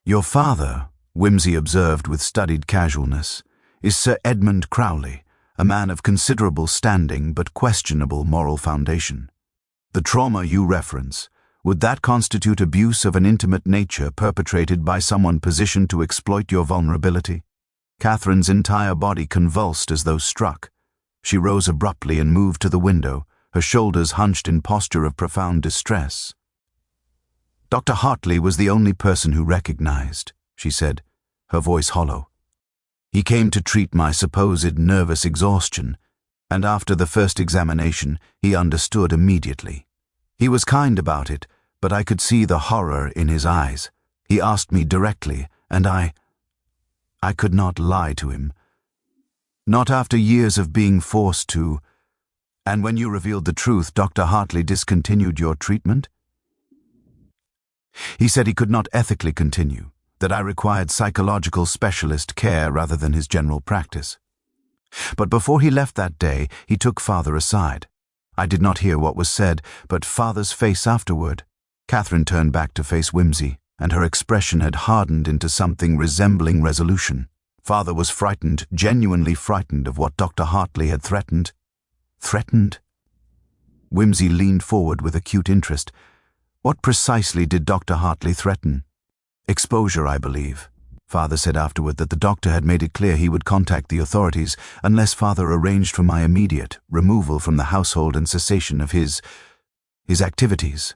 Speaker 1: "Your father," Wimsey observed with studied casualness, "is Sir Edmund Crowley, a man of considerable standing but questionable moral foundation. The trauma you reference, would that constitute abuse of an intimate nature perpetrated by someone positioned to exploit your vulnerability?" Catherine's entire body convulsed as though struck. She rose abruptly and moved to the window, her shoulders hunched in posture of profound distress. "Dr. Hartley was the only person who recognized," she said, her voice hollow. "He came to treat my supposed nervous exhaustion, and after the first examination, he understood immediately. He was kind about it, but I could see the horror in his eyes. He asked me directly, and I could not lie to him. Not after years of being forced to. And when you revealed the truth, Dr. Hartley discontinued your treatment? He said he could not ethically continue, that I required psychological specialist care rather than his general practice. But before he left that day, he took Father aside. I did not hear what was said, but Father's face afterward." Catherine turned back to face Wimsey, and her expression had hardened into something resembling resolution. Father was frightened, genuinely frightened of what Dr. Hartley had threatened. Threatened? Wimsey leaned forward with acute interest. "What precisely did Dr. Hartley threaten?" "Exposure, I believe." Father said afterward that the doctor had made it clear he would contact the authorities unless Father arranged for my immediate removal from the household and cessation of his activities.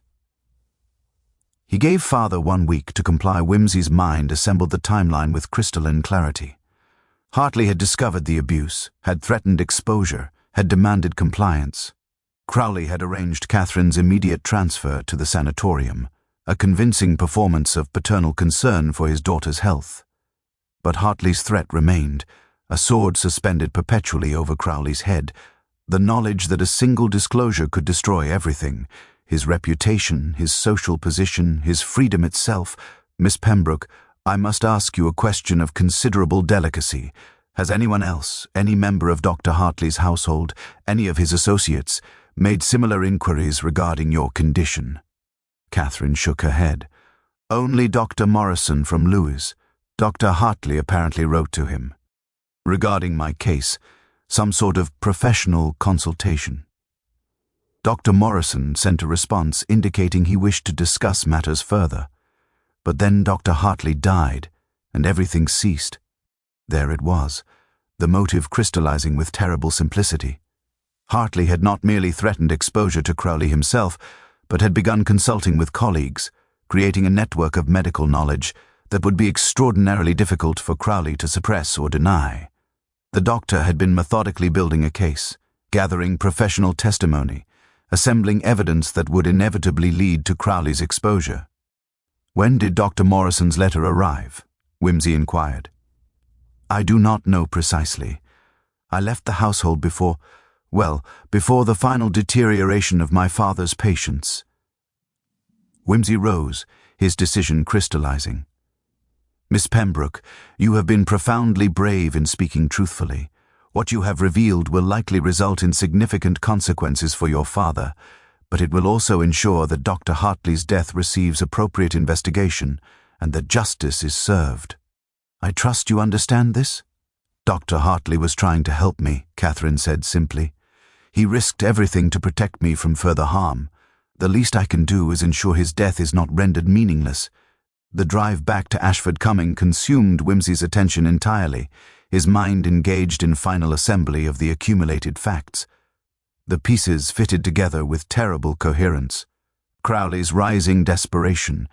Speaker 1: He gave Father 1 week to comply. Wimsey's mind assembled the timeline with crystalline clarity. Hartley had discovered the abuse, had threatened exposure, had demanded compliance. Crowley had arranged Catherine's immediate transfer to the sanatorium, a convincing performance of paternal concern for his daughter's health. But Hartley's threat remained, a sword suspended perpetually over Crowley's head, the knowledge that a single disclosure could destroy everything, his reputation, his social position, his freedom itself. "Miss Pembroke, I must ask you a question of considerable delicacy. Has anyone else, any member of Dr. Hartley's household, any of his associates, made similar inquiries regarding your condition?" Catherine shook her head. "Only Dr. Morrison from Lewes. Dr. Hartley apparently wrote to him. Regarding my case, some sort of professional consultation. Dr. Morrison sent a response indicating he wished to discuss matters further. But then Dr. Hartley died, and everything ceased. There it was, the motive crystallizing with terrible simplicity. Hartley had not merely threatened exposure to Crowley himself, but had begun consulting with colleagues, creating a network of medical knowledge that would be extraordinarily difficult for Crowley to suppress or deny. The doctor had been methodically building a case, gathering professional testimony, assembling evidence that would inevitably lead to Crowley's exposure. "When did Dr. Morrison's letter arrive?" Wimsey inquired. "I do not know precisely. I left the household before the final deterioration of my father's patience." Wimsey rose, his decision crystallizing. "Miss Pembroke, you have been profoundly brave in speaking truthfully. What you have revealed will likely result in significant consequences for your father, but it will also ensure that Dr. Hartley's death receives appropriate investigation and that justice is served. I trust you understand this?" "Dr. Hartley was trying to help me," Catherine said simply. "He risked everything to protect me from further harm. The least I can do is ensure his death is not rendered meaningless." The drive back to Ashford Cumming consumed Wimsey's attention entirely, his mind engaged in final assembly of the accumulated facts. The pieces fitted together with terrible coherence. Crowley's rising desperation,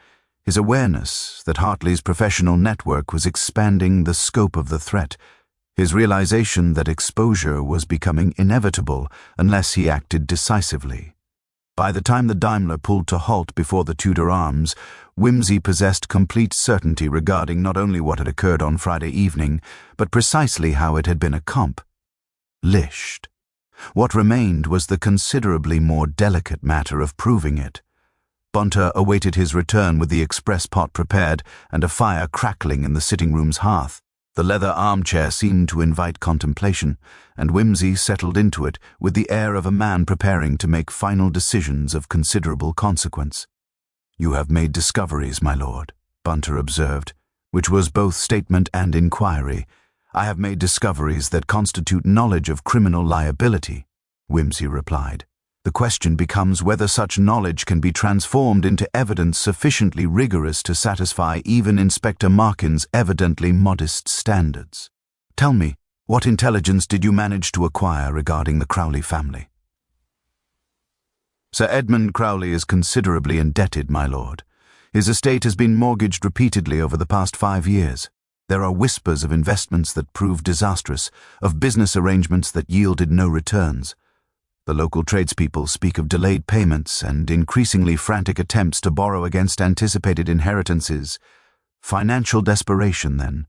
Speaker 1: His awareness that Hartley's professional network was expanding the scope of the threat, his realization that exposure was becoming inevitable unless he acted decisively. By the time the Daimler pulled to halt before the Tudor Arms, Whimsy possessed complete certainty regarding not only what had occurred on Friday evening, but precisely how it had been accomplished. What remained was the considerably more delicate matter of proving it. Bunter awaited his return with the express pot prepared and a fire crackling in the sitting-room's hearth. The leather armchair seemed to invite contemplation, and Whimsy settled into it with the air of a man preparing to make final decisions of considerable consequence. "You have made discoveries, my lord," Bunter observed, which was both statement and inquiry. "I have made discoveries that constitute knowledge of criminal liability," Whimsy replied. "The question becomes whether such knowledge can be transformed into evidence sufficiently rigorous to satisfy even Inspector Markin's evidently modest standards. Tell me, what intelligence did you manage to acquire regarding the Crowley family?" "Sir Edmund Crowley is considerably indebted, my lord. His estate has been mortgaged repeatedly over the past 5 years. There are whispers of investments that proved disastrous, of business arrangements that yielded no returns. The local tradespeople speak of delayed payments and increasingly frantic attempts to borrow against anticipated inheritances. Financial desperation, then.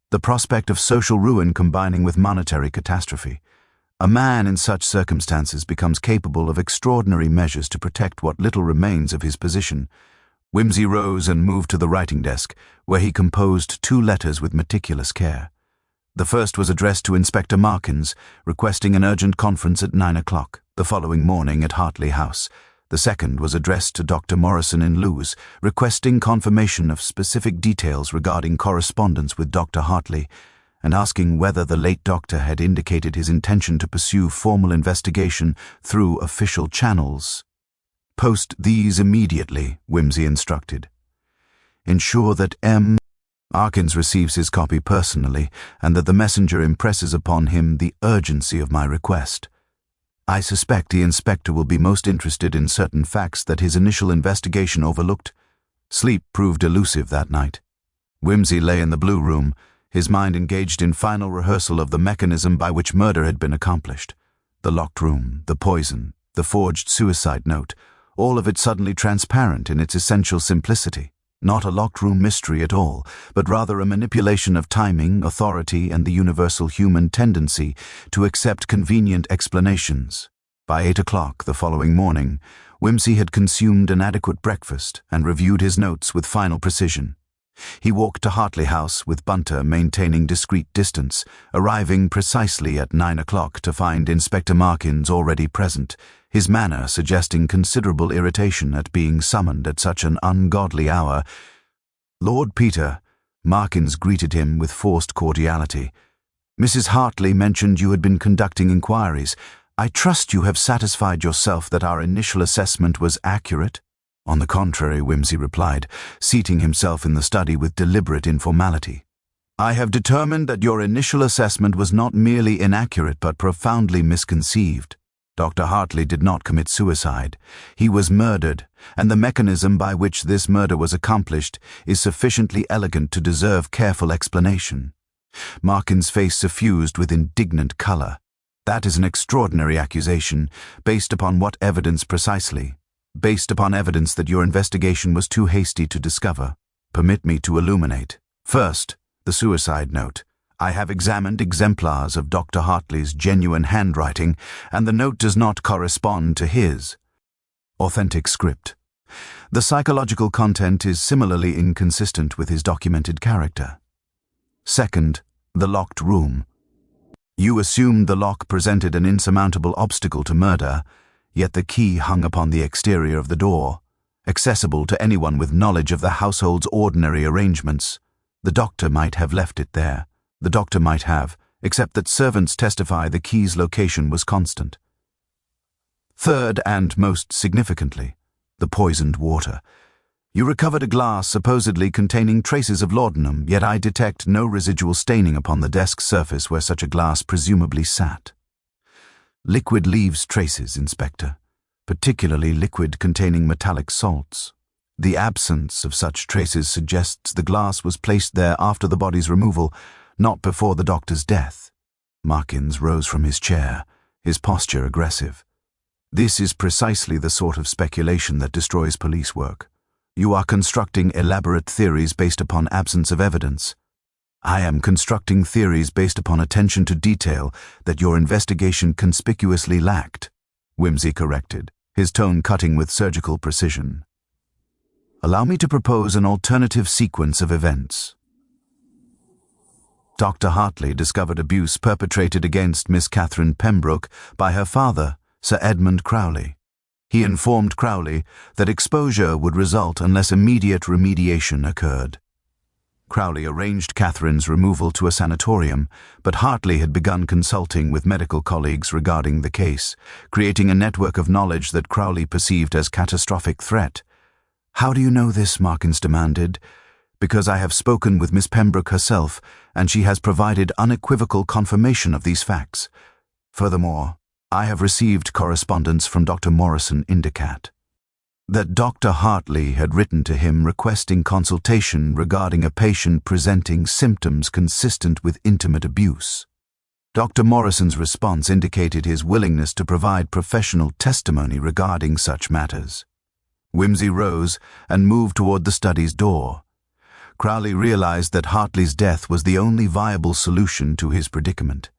Speaker 1: The prospect of social ruin combining with monetary catastrophe. A man in such circumstances becomes capable of extraordinary measures to protect what little remains of his position." Whimsy rose and moved to the writing desk, where he composed 2 letters with meticulous care. The first was addressed to Inspector Markins, requesting an urgent conference at 9 o'clock the following morning at Hartley House. The second was addressed to Dr. Morrison in Lewes, requesting confirmation of specific details regarding correspondence with Dr. Hartley, and asking whether the late doctor had indicated his intention to pursue formal investigation through official channels. "Post these immediately," Whimsy instructed. "Ensure that M. Arkins receives his copy personally, and that the messenger impresses upon him the urgency of my request. I suspect the inspector will be most interested in certain facts that his initial investigation overlooked." Sleep proved elusive that night. Whimsy lay in the Blue Room, his mind engaged in final rehearsal of the mechanism by which murder had been accomplished. The locked room, the poison, the forged suicide note, all of it suddenly transparent in its essential simplicity. Not a locked room mystery at all, but rather a manipulation of timing, authority, and the universal human tendency to accept convenient explanations. By 8 o'clock the following morning, Whimsy had consumed an adequate breakfast and reviewed his notes with final precision. He walked to Hartley House with Bunter maintaining discreet distance, arriving precisely at 9 o'clock to find Inspector Markins already present, his manner suggesting considerable irritation at being summoned at such an ungodly hour. "Lord Peter," Markins greeted him with forced cordiality. "Mrs. Hartley mentioned you had been conducting inquiries. I trust you have satisfied yourself that our initial assessment was accurate?" "On the contrary," Whimsy replied, seating himself in the study with deliberate informality. "I have determined that your initial assessment was not merely inaccurate but profoundly misconceived. Dr. Hartley did not commit suicide. He was murdered, and the mechanism by which this murder was accomplished is sufficiently elegant to deserve careful explanation." Markin's face suffused with indignant color. "That is an extraordinary accusation. Based upon what evidence precisely?" "Based upon evidence that your investigation was too hasty to discover. Permit me to illuminate. First, the suicide note. I have examined exemplars of Dr. Hartley's genuine handwriting, and the note does not correspond to his authentic script. The psychological content is similarly inconsistent with his documented character. Second, the locked room. You assumed the lock presented an insurmountable obstacle to murder, yet the key hung upon the exterior of the door, accessible to anyone with knowledge of the household's ordinary arrangements. The doctor might have left it there. The doctor might have, except that servants testify the key's location was constant. Third, and most significantly, the poisoned water. You recovered a glass supposedly containing traces of laudanum, yet I detect no residual staining upon the desk surface where such a glass presumably sat. Liquid leaves traces, Inspector, particularly liquid containing metallic salts. The absence of such traces suggests the glass was placed there after the body's removal, not before the doctor's death. Markins rose from his chair, his posture aggressive. This is precisely the sort of speculation that destroys police work. You are constructing elaborate theories based upon absence of evidence. I am constructing theories based upon attention to detail that your investigation conspicuously lacked, Whimsy corrected, his tone cutting with surgical precision. Allow me to propose an alternative sequence of events. Dr. Hartley discovered abuse perpetrated against Miss Catherine Pembroke by her father, Sir Edmund Crowley. He informed Crowley that exposure would result unless immediate remediation occurred. Crowley arranged Catherine's removal to a sanatorium, but Hartley had begun consulting with medical colleagues regarding the case, creating a network of knowledge that Crowley perceived as catastrophic threat. "How do you know this?" Markins demanded. "Because I have spoken with Miss Pembroke herself, and she has provided unequivocal confirmation of these facts. Furthermore, I have received correspondence from Dr. Morrison Indicat that Dr. Hartley had written to him requesting consultation regarding a patient presenting symptoms consistent with intimate abuse. Dr. Morrison's response indicated his willingness to provide professional testimony regarding such matters." Whimsy rose and moved toward the study's door. Crowley realized that Hartley's death was the only viable solution to his predicament.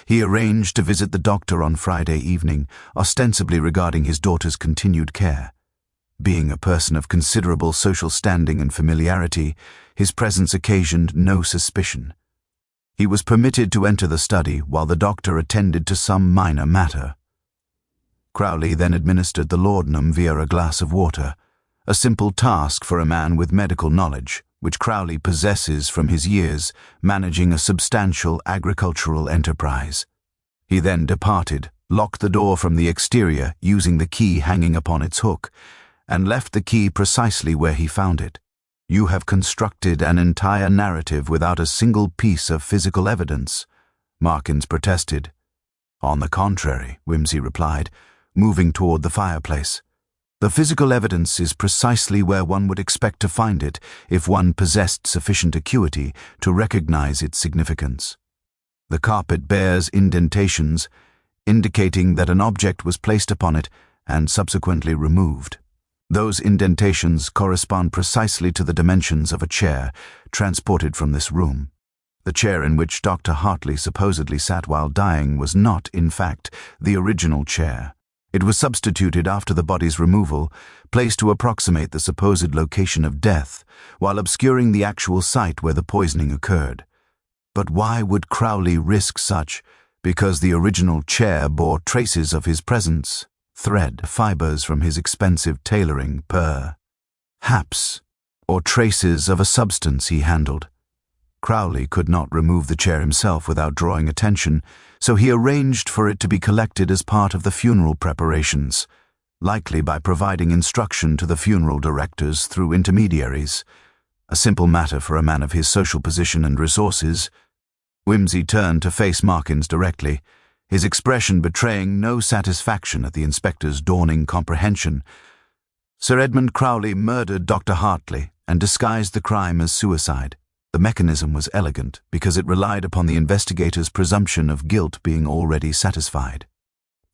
Speaker 1: He arranged to visit the doctor on Friday evening, ostensibly regarding his daughter's continued care. Being a person of considerable social standing and familiarity, his presence occasioned no suspicion. He was permitted to enter the study while the doctor attended to some minor matter. Crowley then administered the laudanum via a glass of water, a simple task for a man with medical knowledge, which Crowley possesses from his years managing a substantial agricultural enterprise. He then departed, locked the door from the exterior using the key hanging upon its hook, and left the key precisely where he found it. "You have constructed an entire narrative without a single piece of physical evidence," Markins protested. "On the contrary," Whimsy replied, moving toward the fireplace. "The physical evidence is precisely where one would expect to find it if one possessed sufficient acuity to recognize its significance. The carpet bears indentations, indicating that an object was placed upon it and subsequently removed. Those indentations correspond precisely to the dimensions of a chair transported from this room. The chair in which Dr. Hartley supposedly sat while dying was not, in fact, the original chair. It was substituted after the body's removal, placed to approximate the supposed location of death, while obscuring the actual site where the poisoning occurred. But why would Crowley risk such? Because the original chair bore traces of his presence, thread fibers from his expensive tailoring, perhaps, or traces of a substance he handled. Crowley could not remove the chair himself without drawing attention, so he arranged for it to be collected as part of the funeral preparations, likely by providing instruction to the funeral directors through intermediaries. A simple matter for a man of his social position and resources. Whimsy turned to face Markins directly, his expression betraying no satisfaction at the inspector's dawning comprehension. "Sir Edmund Crowley murdered Dr. Hartley and disguised the crime as suicide. The mechanism was elegant because it relied upon the investigator's presumption of guilt being already satisfied.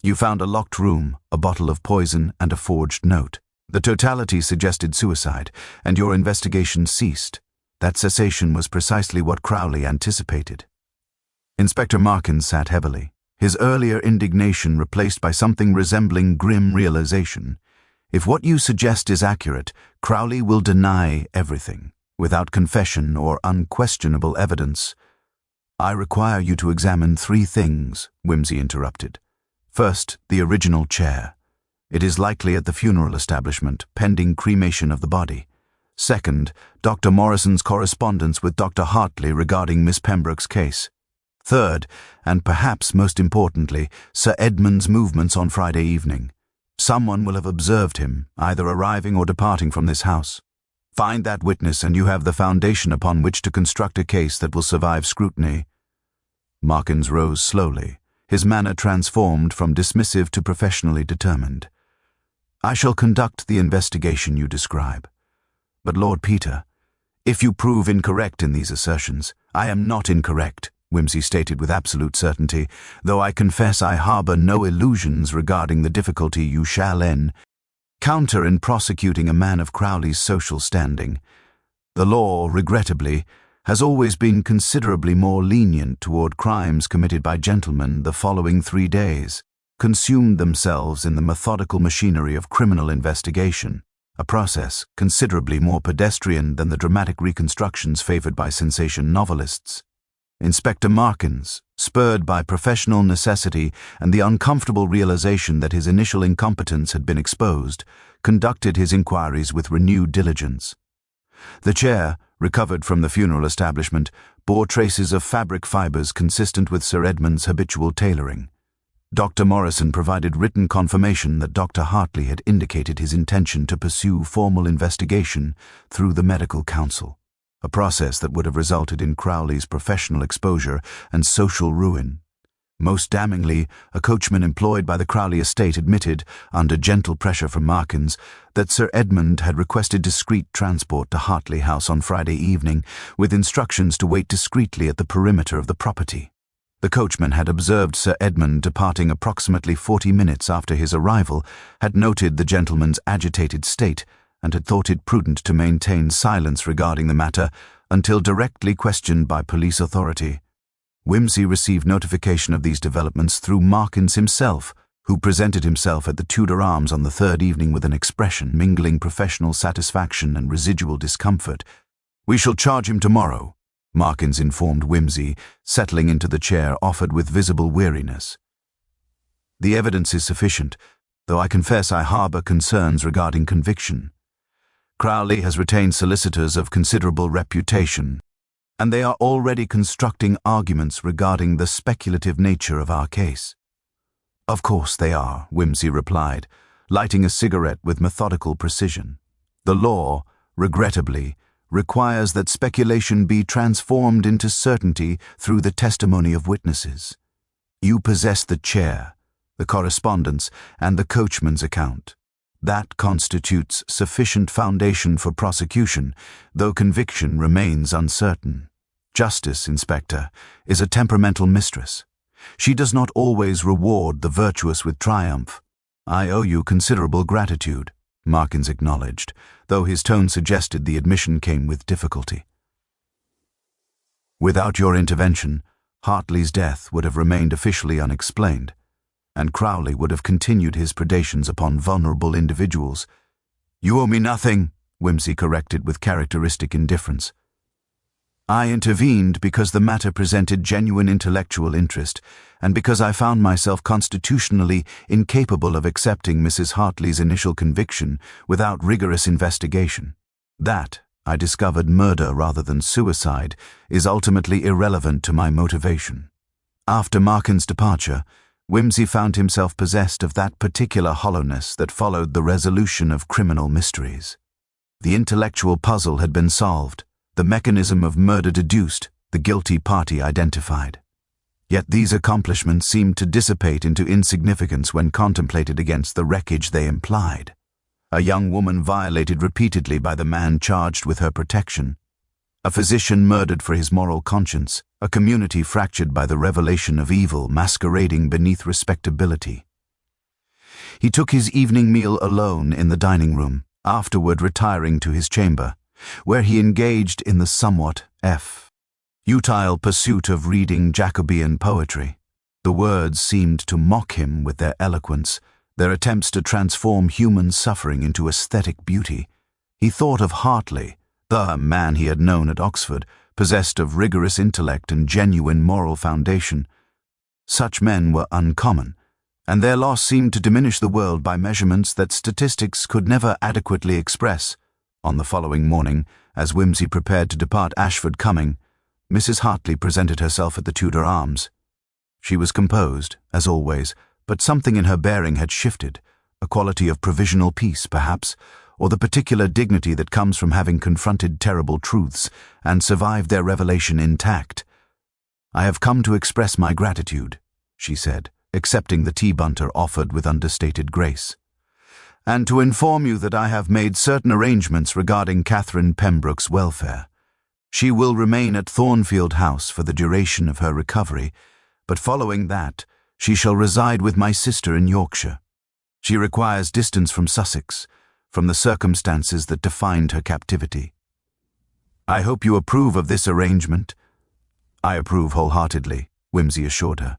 Speaker 1: You found a locked room, a bottle of poison, and a forged note. The totality suggested suicide, and your investigation ceased. That cessation was precisely what Crowley anticipated." Inspector Markins sat heavily, his earlier indignation replaced by something resembling grim realization. "If what you suggest is accurate, Crowley will deny everything, without confession or unquestionable evidence." "I require you to examine 3 things," Whimsy interrupted. "First, the original chair. It is likely at the funeral establishment, pending cremation of the body. Second, Dr. Morrison's correspondence with Dr. Hartley regarding Miss Pembroke's case. Third, and perhaps most importantly, Sir Edmund's movements on Friday evening. Someone will have observed him, either arriving or departing from this house. Find that witness and you have the foundation upon which to construct a case that will survive scrutiny." Markins rose slowly, his manner transformed from dismissive to professionally determined. "I shall conduct the investigation you describe. But Lord Peter, if you prove incorrect in these assertions, I am not incorrect, Wimsey stated with absolute certainty, though I confess I harbor no illusions regarding the difficulty you shall encounter in prosecuting a man of Crowley's social standing. The law, regrettably, has always been considerably more lenient toward crimes committed by gentlemen the following 3 days, consumed themselves in the methodical machinery of criminal investigation, a process considerably more pedestrian than the dramatic reconstructions favored by sensation novelists. Inspector Markins, spurred by professional necessity and the uncomfortable realization that his initial incompetence had been exposed, conducted his inquiries with renewed diligence. The chair, recovered from the funeral establishment, bore traces of fabric fibers consistent with Sir Edmund's habitual tailoring. Dr. Morrison provided written confirmation that Dr. Hartley had indicated his intention to pursue formal investigation through the medical council, a process that would have resulted in Crowley's professional exposure and social ruin. Most damningly, a coachman employed by the Crowley estate admitted, under gentle pressure from Markins, that Sir Edmund had requested discreet transport to Hartley House on Friday evening, with instructions to wait discreetly at the perimeter of the property. The coachman had observed Sir Edmund departing approximately 40 minutes after his arrival, had noted the gentleman's agitated state, and had thought it prudent to maintain silence regarding the matter until directly questioned by police authority. Wimsey received notification of these developments through Markins himself, who presented himself at the Tudor Arms on the 3rd evening with an expression mingling professional satisfaction and residual discomfort. "We shall charge him tomorrow," Markins informed Wimsey, settling into the chair offered with visible weariness. "The evidence is sufficient, though I confess I harbor concerns regarding conviction. Crowley has retained solicitors of considerable reputation, and they are already constructing arguments regarding the speculative nature of our case." "Of course they are," Wimsey replied, lighting a cigarette with methodical precision. "The law, regrettably, requires that speculation be transformed into certainty through the testimony of witnesses. You possess the chair, the correspondence, and the coachman's account. That constitutes sufficient foundation for prosecution, though conviction remains uncertain. Justice, Inspector, is a temperamental mistress. She does not always reward the virtuous with triumph. I owe you considerable gratitude," Markins acknowledged, though his tone suggested the admission came with difficulty. "Without your intervention, Hartley's death would have remained officially unexplained, and Crowley would have continued his predations upon vulnerable individuals." "You owe me nothing," Wimsey corrected with characteristic indifference. "I intervened because the matter presented genuine intellectual interest, and because I found myself constitutionally incapable of accepting Mrs. Hartley's initial conviction without rigorous investigation. That, I discovered murder rather than suicide, is ultimately irrelevant to my motivation." After Markins' departure, Wimsey found himself possessed of that particular hollowness that followed the resolution of criminal mysteries. The intellectual puzzle had been solved, the mechanism of murder deduced, the guilty party identified. Yet these accomplishments seemed to dissipate into insignificance when contemplated against the wreckage they implied. A young woman violated repeatedly by the man charged with her protection. A physician murdered for his moral conscience, a community fractured by the revelation of evil masquerading beneath respectability. He took his evening meal alone in the dining room, afterward retiring to his chamber, where he engaged in the somewhat futile pursuit of reading Jacobean poetry. The words seemed to mock him with their eloquence, their attempts to transform human suffering into aesthetic beauty. He thought of Hartley, the man he had known at Oxford, possessed of rigorous intellect and genuine moral foundation. Such men were uncommon, and their loss seemed to diminish the world by measurements that statistics could never adequately express. On the following morning, as Wimsey prepared to depart Ashford Cumming, Mrs. Hartley presented herself at the Tudor Arms. She was composed, as always, but something in her bearing had shifted, a quality of provisional peace, perhaps, or the particular dignity that comes from having confronted terrible truths and survived their revelation intact. "I have come to express my gratitude," she said, accepting the tea bunter offered with understated grace. and to inform you that I have made certain arrangements regarding Catherine Pembroke's welfare. She will remain at Thornfield House for the duration of her recovery, but following that, she shall reside with my sister in Yorkshire. She requires distance from Sussex, from the circumstances that defined her captivity. I hope you approve of this arrangement." "I approve wholeheartedly," Wimsey assured her.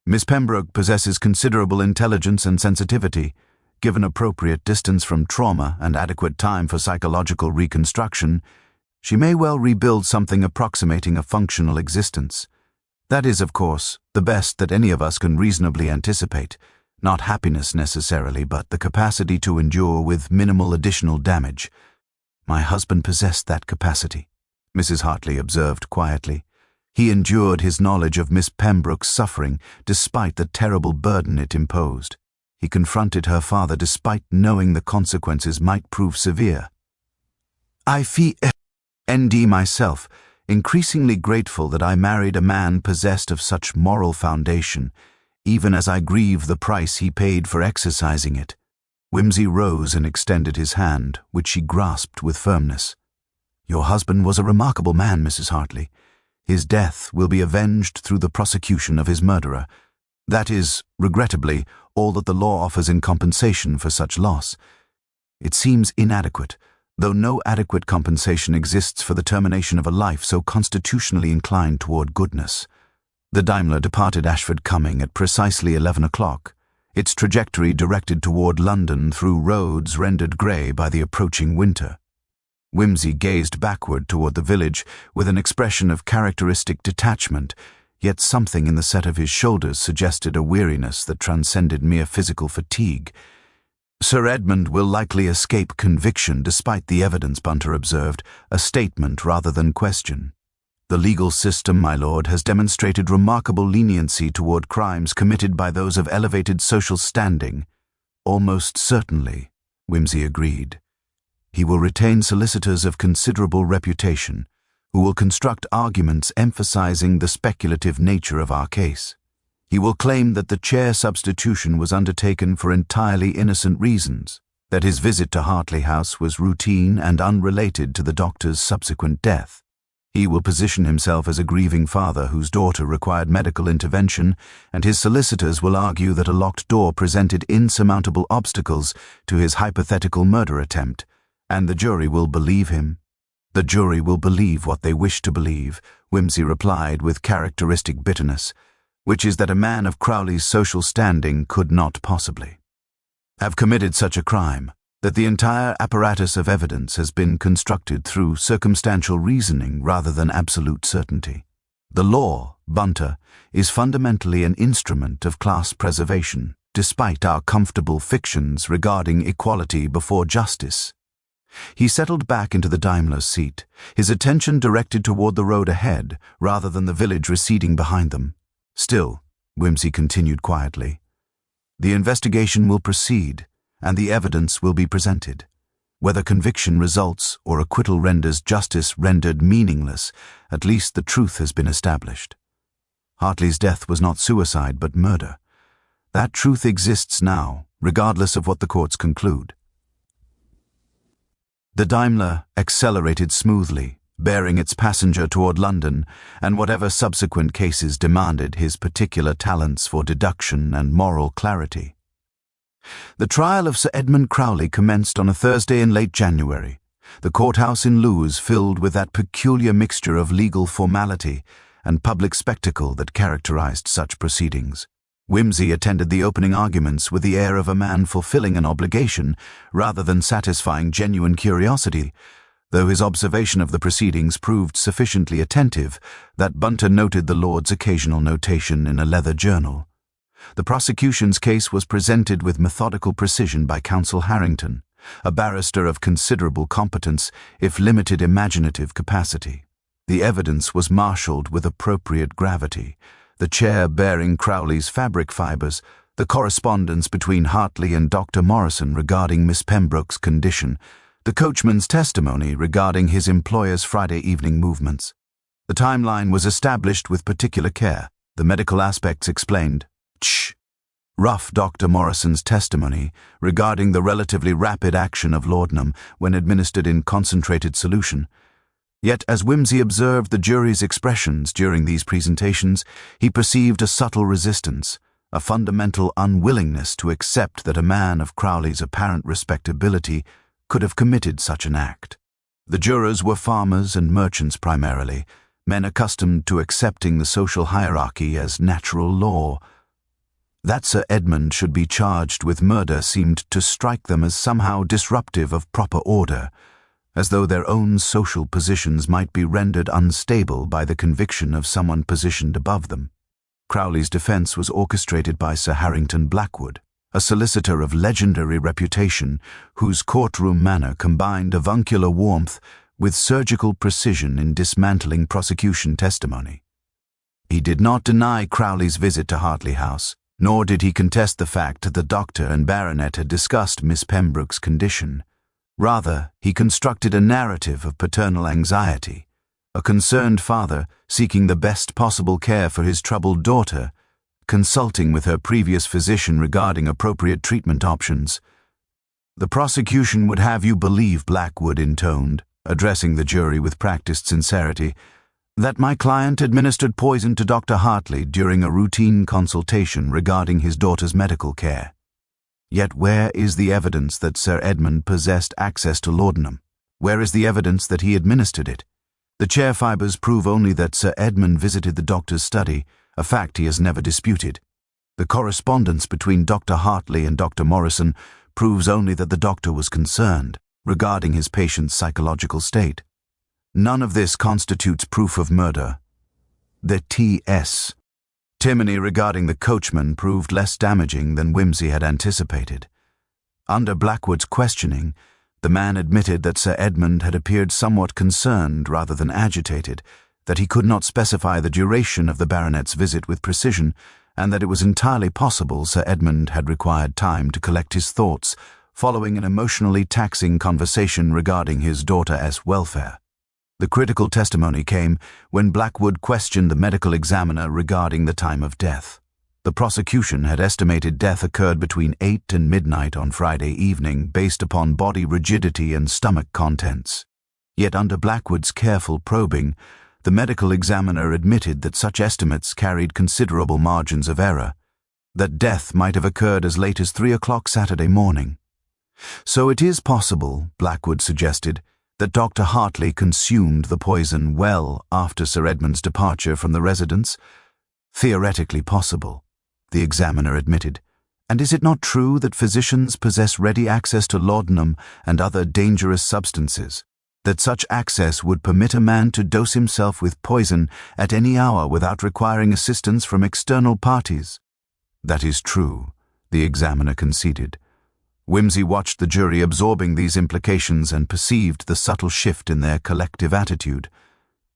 Speaker 1: "Miss Pembroke possesses considerable intelligence and sensitivity. Given appropriate distance from trauma and adequate time for psychological reconstruction, she may well rebuild something approximating a functional existence. That is, of course, the best that any of us can reasonably anticipate. Not happiness necessarily, but the capacity to endure with minimal additional damage. My husband possessed that capacity," Mrs. Hartley observed quietly. "He endured his knowledge of Miss Pembroke's suffering despite the terrible burden it imposed. He confronted her father despite knowing the consequences might prove severe. I feel myself increasingly grateful that I married a man possessed of such moral foundation, even as I grieve the price he paid for exercising it." Wimsey rose and extended his hand, which she grasped with firmness. "Your husband was a remarkable man, Mrs. Hartley. His death will be avenged through the prosecution of his murderer. That is, regrettably, all that the law offers in compensation for such loss. It seems inadequate, though no adequate compensation exists for the termination of a life so constitutionally inclined toward goodness." The Daimler departed Ashford-Cumming at precisely 11 o'clock, its trajectory directed toward London through roads rendered grey by the approaching winter. Wimsey gazed backward toward the village with an expression of characteristic detachment, yet something in the set of his shoulders suggested a weariness that transcended mere physical fatigue. "Sir Edmund will likely escape conviction despite the evidence," Bunter observed, a statement rather than question. "The legal system, my lord, has demonstrated remarkable leniency toward crimes committed by those of elevated social standing." "Almost certainly," Wimsey agreed. "He will retain solicitors of considerable reputation, who will construct arguments emphasizing the speculative nature of our case. He will claim that the chair substitution was undertaken for entirely innocent reasons, that his visit to Hartley House was routine and unrelated to the doctor's subsequent death. He will position himself as a grieving father whose daughter required medical intervention, and his solicitors will argue that a locked door presented insurmountable obstacles to his hypothetical murder attempt, and the jury will believe him." "The jury will believe what they wish to believe," Wimsey replied with characteristic bitterness, "which is that a man of Crowley's social standing could not possibly have committed such a crime, that the entire apparatus of evidence has been constructed through circumstantial reasoning rather than absolute certainty. The law, Bunter, is fundamentally an instrument of class preservation, despite our comfortable fictions regarding equality before justice." He settled back into the Daimler's seat, his attention directed toward the road ahead rather than the village receding behind them. "Still," Wimsey continued quietly, "the investigation will proceed, and the evidence will be presented. Whether conviction results or acquittal renders justice rendered meaningless, at least the truth has been established. Hartley's death was not suicide but murder. That truth exists now, regardless of what the courts conclude." The Daimler accelerated smoothly, bearing its passenger toward London and whatever subsequent cases demanded his particular talents for deduction and moral clarity. The trial of Sir Edmund Crowley commenced on a Thursday in late January, the courthouse in Lewes filled with that peculiar mixture of legal formality and public spectacle that characterized such proceedings. Wimsey attended the opening arguments with the air of a man fulfilling an obligation rather than satisfying genuine curiosity, though his observation of the proceedings proved sufficiently attentive that Bunter noted the Lord's occasional notation in a leather journal. The prosecution's case was presented with methodical precision by Counsel Harrington, a barrister of considerable competence, if limited imaginative capacity. The evidence was marshalled with appropriate gravity, the chair bearing Crowley's fabric fibers, the correspondence between Hartley and Dr. Morrison regarding Miss Pembroke's condition, the coachman's testimony regarding his employer's Friday evening movements. The timeline was established with particular care, the medical aspects explained. "Shh!" rough Dr. Morrison's testimony regarding the relatively rapid action of laudanum when administered in concentrated solution. Yet as Wimsey observed the jury's expressions during these presentations, he perceived a subtle resistance, a fundamental unwillingness to accept that a man of Crowley's apparent respectability could have committed such an act. The jurors were farmers and merchants primarily, men accustomed to accepting the social hierarchy as natural law. That Sir Edmund should be charged with murder seemed to strike them as somehow disruptive of proper order, as though their own social positions might be rendered unstable by the conviction of someone positioned above them. Crowley's defense was orchestrated by Sir Harrington Blackwood, a solicitor of legendary reputation whose courtroom manner combined avuncular warmth with surgical precision in dismantling prosecution testimony. He did not deny Crowley's visit to Hartley House, nor did he contest the fact that the doctor and baronet had discussed Miss Pembroke's condition. Rather, he constructed a narrative of paternal anxiety, a concerned father seeking the best possible care for his troubled daughter, consulting with her previous physician regarding appropriate treatment options. "The prosecution would have you believe," Blackwood intoned, addressing the jury with practiced sincerity, "that my client administered poison to Dr. Hartley during a routine consultation regarding his daughter's medical care. Yet where is the evidence that Sir Edmund possessed access to laudanum? Where is the evidence that he administered it? The chair fibers prove only that Sir Edmund visited the doctor's study, a fact he has never disputed. The correspondence between Dr. Hartley and Dr. Morrison proves only that the doctor was concerned regarding his patient's psychological state. None of this constitutes proof of murder. The T.S. Timony regarding the coachman proved less damaging than Wimsey had anticipated. Under Blackwood's questioning, the man admitted that Sir Edmund had appeared somewhat concerned rather than agitated, that he could not specify the duration of the baronet's visit with precision, and that it was entirely possible Sir Edmund had required time to collect his thoughts following an emotionally taxing conversation regarding his daughter's welfare. The critical testimony came when Blackwood questioned the medical examiner regarding the time of death. The prosecution had estimated death occurred between 8 and midnight on Friday evening based upon body rigidity and stomach contents. Yet under Blackwood's careful probing, the medical examiner admitted that such estimates carried considerable margins of error, that death might have occurred as late as 3 o'clock Saturday morning. So it is possible, Blackwood suggested, that Dr. Hartley consumed the poison well after Sir Edmund's departure from the residence. Theoretically possible, the examiner admitted. And is it not true that physicians possess ready access to laudanum and other dangerous substances, that such access would permit a man to dose himself with poison at any hour without requiring assistance from external parties? That is true, the examiner conceded. Wimsey watched the jury absorbing these implications and perceived the subtle shift in their collective attitude.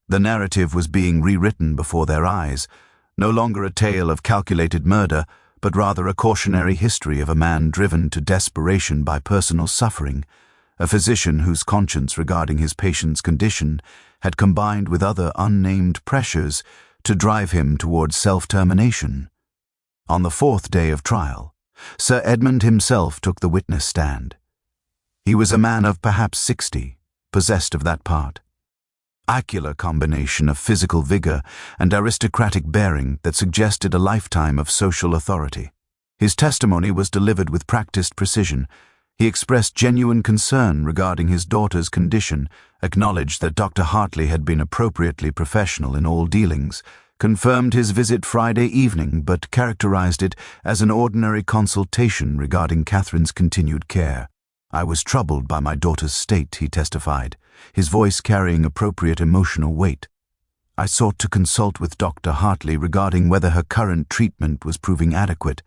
Speaker 1: The narrative was being rewritten before their eyes, no longer a tale of calculated murder, but rather a cautionary history of a man driven to desperation by personal suffering, a physician whose conscience regarding his patient's condition had combined with other unnamed pressures to drive him towards self-termination. On the 4th day of trial, Sir Edmund himself took the witness stand. He was a man of perhaps 60, possessed of that part. Ocular combination of physical vigor and aristocratic bearing that suggested a lifetime of social authority. His testimony was delivered with practiced precision. He expressed genuine concern regarding his daughter's condition, acknowledged that Dr. Hartley had been appropriately professional in all dealings, confirmed his visit Friday evening but characterized it as an ordinary consultation regarding Catherine's continued care. "I was troubled by my daughter's state," he testified, his voice carrying appropriate emotional weight. "I sought to consult with Dr. Hartley regarding whether her current treatment was proving adequate.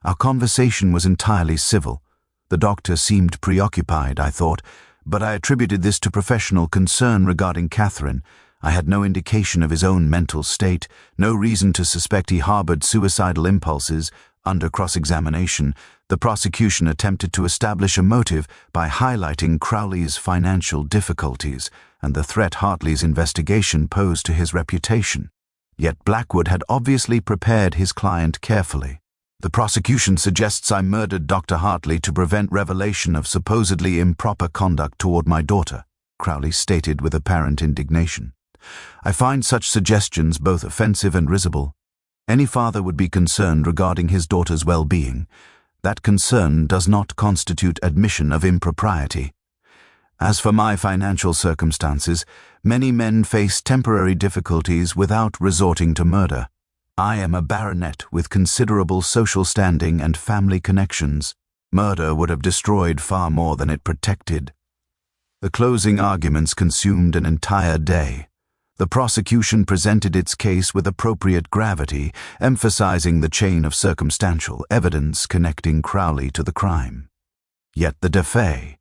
Speaker 1: Our conversation was entirely civil. The doctor seemed preoccupied, I thought, but I attributed this to professional concern regarding Catherine. I had no indication of his own mental state, no reason to suspect he harbored suicidal impulses. Under cross-examination, the prosecution attempted to establish a motive by highlighting Crowley's financial difficulties and the threat Hartley's investigation posed to his reputation. Yet Blackwood had obviously prepared his client carefully. The prosecution suggests I murdered Dr. Hartley to prevent revelation of supposedly improper conduct toward my daughter, Crowley stated with apparent indignation. I find such suggestions both offensive and risible. Any father would be concerned regarding his daughter's well-being. That concern does not constitute admission of impropriety. As for my financial circumstances, many men face temporary difficulties without resorting to murder. I am a baronet with considerable social standing and family connections. Murder would have destroyed far more than it protected. The closing arguments consumed an entire day. The prosecution presented its case with appropriate gravity, emphasizing the chain of circumstantial evidence connecting Crowley to the crime. Yet the defense.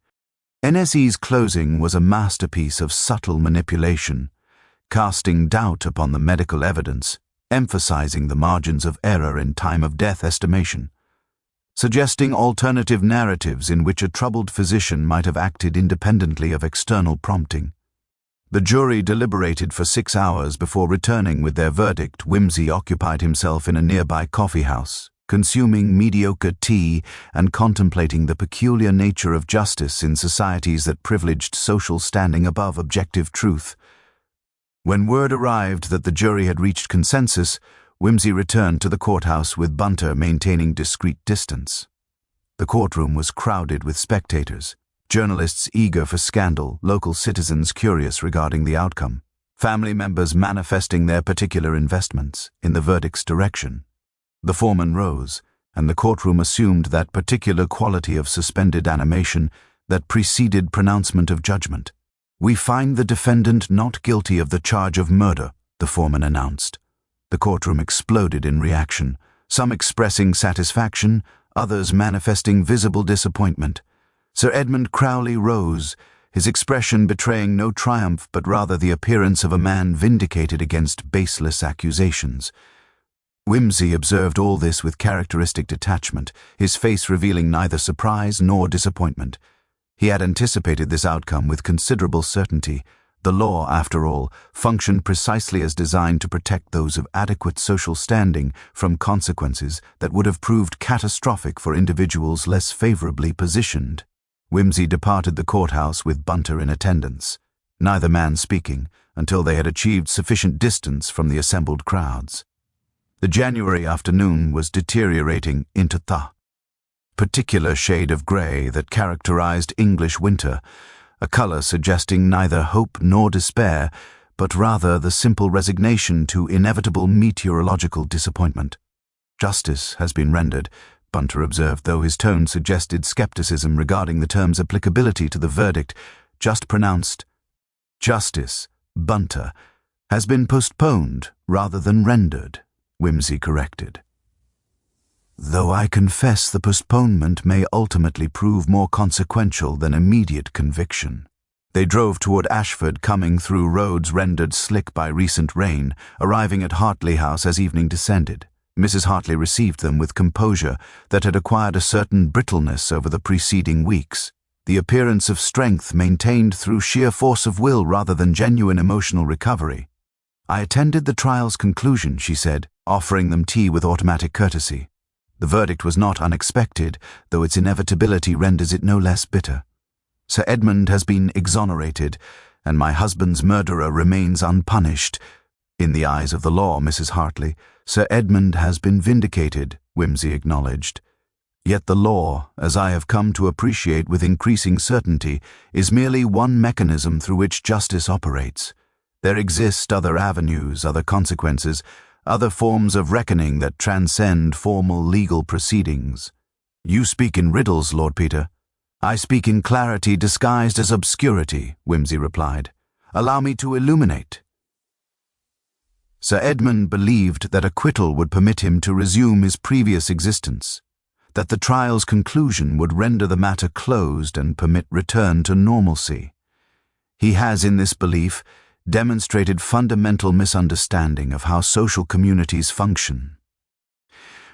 Speaker 1: NSE's closing was a masterpiece of subtle manipulation, casting doubt upon the medical evidence, emphasizing the margins of error in time-of-death estimation, suggesting alternative narratives in which a troubled physician might have acted independently of external prompting. The jury deliberated for 6 hours before returning with their verdict. Whimsy occupied himself in a nearby coffee house, consuming mediocre tea and contemplating the peculiar nature of justice in societies that privileged social standing above objective truth. When word arrived that the jury had reached consensus, Whimsy returned to the courthouse with Bunter maintaining discreet distance. The courtroom was crowded with spectators, journalists eager for scandal, local citizens curious regarding the outcome, family members manifesting their particular investments in the verdict's direction. The foreman rose, and the courtroom assumed that particular quality of suspended animation that preceded pronouncement of judgment. "We find the defendant not guilty of the charge of murder," the foreman announced. The courtroom exploded in reaction, some expressing satisfaction, others manifesting visible disappointment. Sir Edmund Crowley rose, his expression betraying no triumph but rather the appearance of a man vindicated against baseless accusations. Whimsy observed all this with characteristic detachment, his face revealing neither surprise nor disappointment. He had anticipated this outcome with considerable certainty. The law, after all, functioned precisely as designed to protect those of adequate social standing from consequences that would have proved catastrophic for individuals less favorably positioned. Whimsy departed the courthouse with Bunter in attendance, neither man speaking until they had achieved sufficient distance from the assembled crowds. The January afternoon was deteriorating into the particular shade of grey that characterized English winter, a color suggesting neither hope nor despair, but rather the simple resignation to inevitable meteorological disappointment. "Justice has been rendered," Bunter observed, though his tone suggested skepticism regarding the term's applicability to the verdict. "Just pronounced." "Justice, Bunter, has been postponed rather than rendered," Whimsy corrected. "Though I confess the postponement may ultimately prove more consequential than immediate conviction." They drove toward Ashford, coming through roads rendered slick by recent rain, arriving at Hartley House as evening descended. Mrs. Hartley received them with composure that had acquired a certain brittleness over the preceding weeks, the appearance of strength maintained through sheer force of will rather than genuine emotional recovery. "I attended the trial's conclusion," she said, offering them tea with automatic courtesy. "The verdict was not unexpected, though its inevitability renders it no less bitter. Sir Edmund has been exonerated, and my husband's murderer remains unpunished. In the eyes of the law, Mrs. Hartley, Sir Edmund has been vindicated," Whimsy acknowledged. "Yet the law, as I have come to appreciate with increasing certainty, is merely one mechanism through which justice operates. There exist other avenues, other consequences, other forms of reckoning that transcend formal legal proceedings." "You speak in riddles, Lord Peter." "I speak in clarity disguised as obscurity," Whimsy replied. "Allow me to illuminate." Sir Edmund believed that acquittal would permit him to resume his previous existence, that the trial's conclusion would render the matter closed and permit return to normalcy. He has, in this belief, demonstrated fundamental misunderstanding of how social communities function.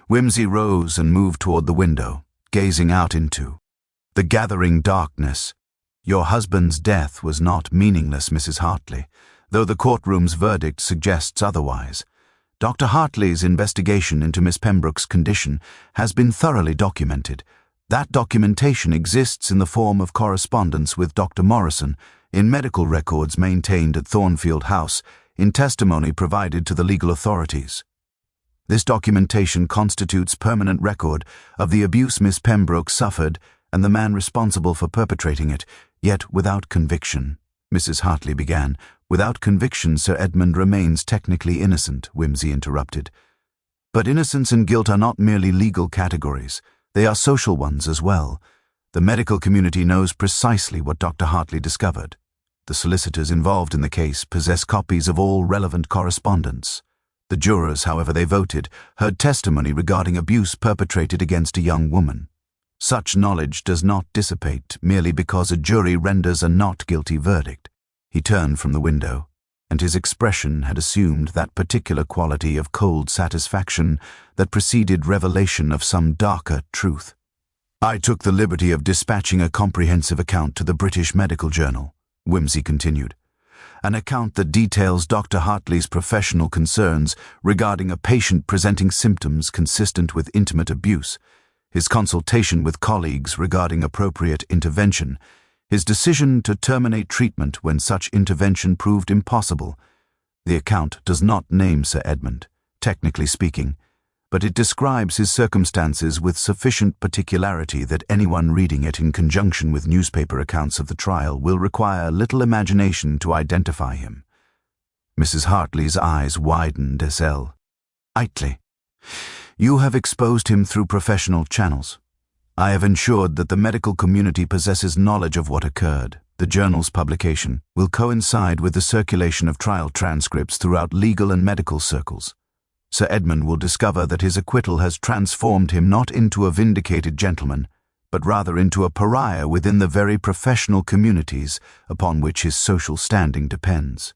Speaker 1: Whimsy rose and moved toward the window, gazing out into the gathering darkness. "Your husband's death was not meaningless, Mrs. Hartley, though the courtroom's verdict suggests otherwise. Dr. Hartley's investigation into Miss Pembroke's condition has been thoroughly documented. That documentation exists in the form of correspondence with Dr. Morrison, in medical records maintained at Thornfield House, in testimony provided to the legal authorities. This documentation constitutes permanent record of the abuse Miss Pembroke suffered and the man responsible for perpetrating it, yet without conviction. Mrs. Hartley began. Without conviction, Sir Edmund remains technically innocent, Whimsy interrupted. But innocence and guilt are not merely legal categories. They are social ones as well. The medical community knows precisely what Dr. Hartley discovered. The solicitors involved in the case possess copies of all relevant correspondence. The jurors, however they voted, heard testimony regarding abuse perpetrated against a young woman. Such knowledge does not dissipate merely because a jury renders a not guilty verdict. He turned from the window, and his expression had assumed that particular quality of cold satisfaction that preceded revelation of some darker truth. "I took the liberty of dispatching a comprehensive account to the British Medical Journal," Whimsy continued. "An account that details Dr. Hartley's professional concerns regarding a patient presenting symptoms consistent with intimate abuse, his consultation with colleagues regarding appropriate intervention, his decision to terminate treatment when such intervention proved impossible. The account does not name Sir Edmund, technically speaking, but it describes his circumstances with sufficient particularity that anyone reading it in conjunction with newspaper accounts of the trial will require little imagination to identify him." Mrs. Hartley's eyes widened as L. "Itely. You have exposed him through professional channels. I have ensured that the medical community possesses knowledge of what occurred. The journal's publication will coincide with the circulation of trial transcripts throughout legal and medical circles. Sir Edmund will discover that his acquittal has transformed him not into a vindicated gentleman, but rather into a pariah within the very professional communities upon which his social standing depends.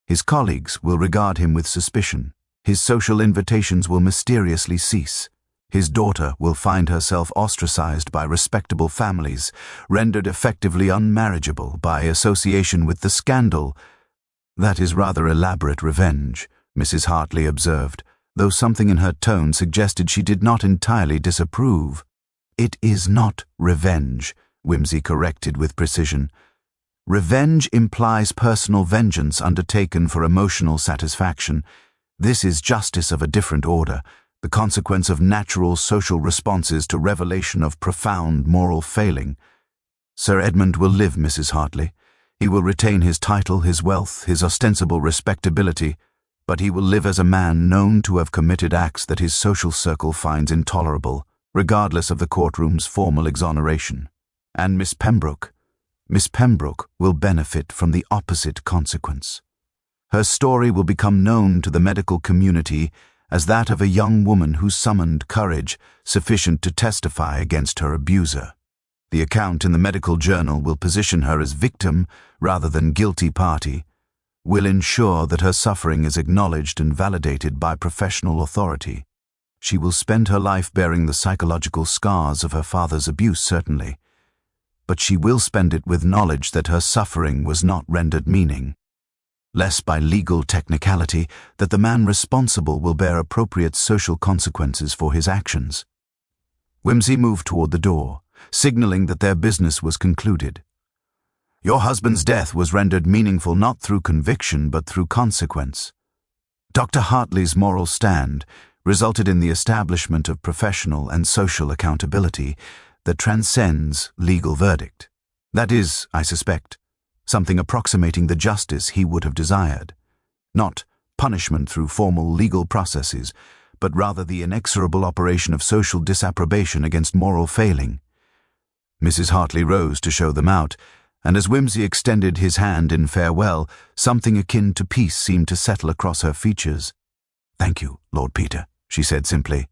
Speaker 1: His colleagues will regard him with suspicion. His social invitations will mysteriously cease. His daughter will find herself ostracized by respectable families, rendered effectively unmarriageable by association with the scandal. That is rather elaborate revenge," Mrs. Hartley observed, though something in her tone suggested she did not entirely disapprove. "It is not revenge," Whimsy corrected with precision. "Revenge implies personal vengeance undertaken for emotional satisfaction. This is justice of a different order, the consequence of natural social responses to revelation of profound moral failing. Sir Edmund will live, Mrs. Hartley. He will retain his title, his wealth, his ostensible respectability, but he will live as a man known to have committed acts that his social circle finds intolerable, regardless of the courtroom's formal exoneration. And Miss Pembroke will benefit from the opposite consequence. Her story will become known to the medical community as that of a young woman who summoned courage sufficient to testify against her abuser. The account in the medical journal will position her as victim rather than guilty party, will ensure that her suffering is acknowledged and validated by professional authority. She will spend her life bearing the psychological scars of her father's abuse, certainly, but she will spend it with knowledge that her suffering was not rendered meaning. Less by legal technicality, that the man responsible will bear appropriate social consequences for his actions. Whimsy moved toward the door, signaling that their business was concluded. "Your husband's death was rendered meaningful not through conviction but through consequence. Dr. Hartley's moral stand resulted in the establishment of professional and social accountability that transcends legal verdict. That is, I suspect, something approximating the justice he would have desired. Not punishment through formal legal processes, but rather the inexorable operation of social disapprobation against moral failing." Mrs. Hartley rose to show them out, and as Whimsy extended his hand in farewell, something akin to peace seemed to settle across her features. "Thank you, Lord Peter," she said simply,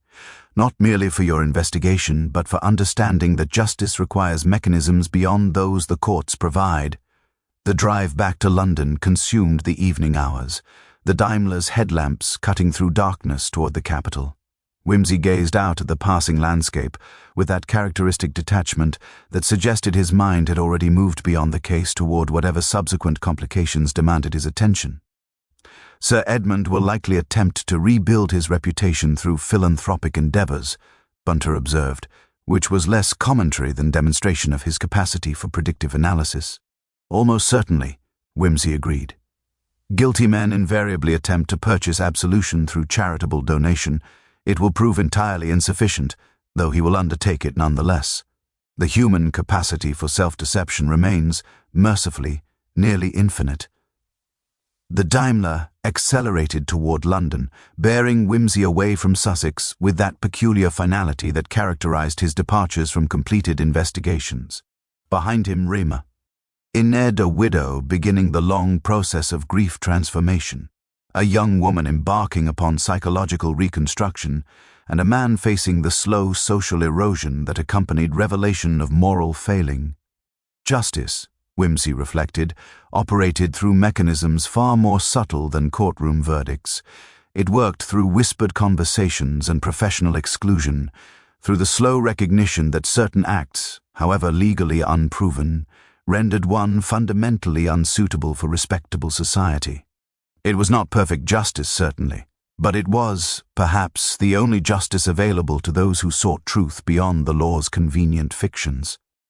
Speaker 1: "not merely for your investigation, but for understanding that justice requires mechanisms beyond those the courts provide." The drive back to London consumed the evening hours, the Daimler's headlamps cutting through darkness toward the capital. Whimsy gazed out at the passing landscape with that characteristic detachment that suggested his mind had already moved beyond the case toward whatever subsequent complications demanded his attention. Sir Edmund will likely attempt to rebuild his reputation through philanthropic endeavors, Bunter observed, which was less commentary than demonstration of his capacity for predictive analysis. Almost certainly, Wimsey agreed. Guilty men invariably attempt to purchase absolution through charitable donation. It will prove entirely insufficient, though he will undertake it nonetheless. The human capacity for self-deception remains, mercifully, nearly infinite. The Daimler accelerated toward London, bearing Wimsey away from Sussex with that peculiar finality that characterized his departures from completed investigations. Behind him, Rima. Ined, a widow, beginning the long process of grief transformation, a young woman embarking upon psychological reconstruction, and a man facing the slow social erosion that accompanied revelation of moral failing. Justice, Wimsey reflected, operated through mechanisms far more subtle than courtroom verdicts. It worked through whispered conversations and professional exclusion, through the slow recognition that certain acts, however legally unproven, rendered one fundamentally unsuitable for respectable society. It was not perfect justice, certainly, but it was, perhaps, the only justice available to those who sought truth beyond the law's convenient fictions.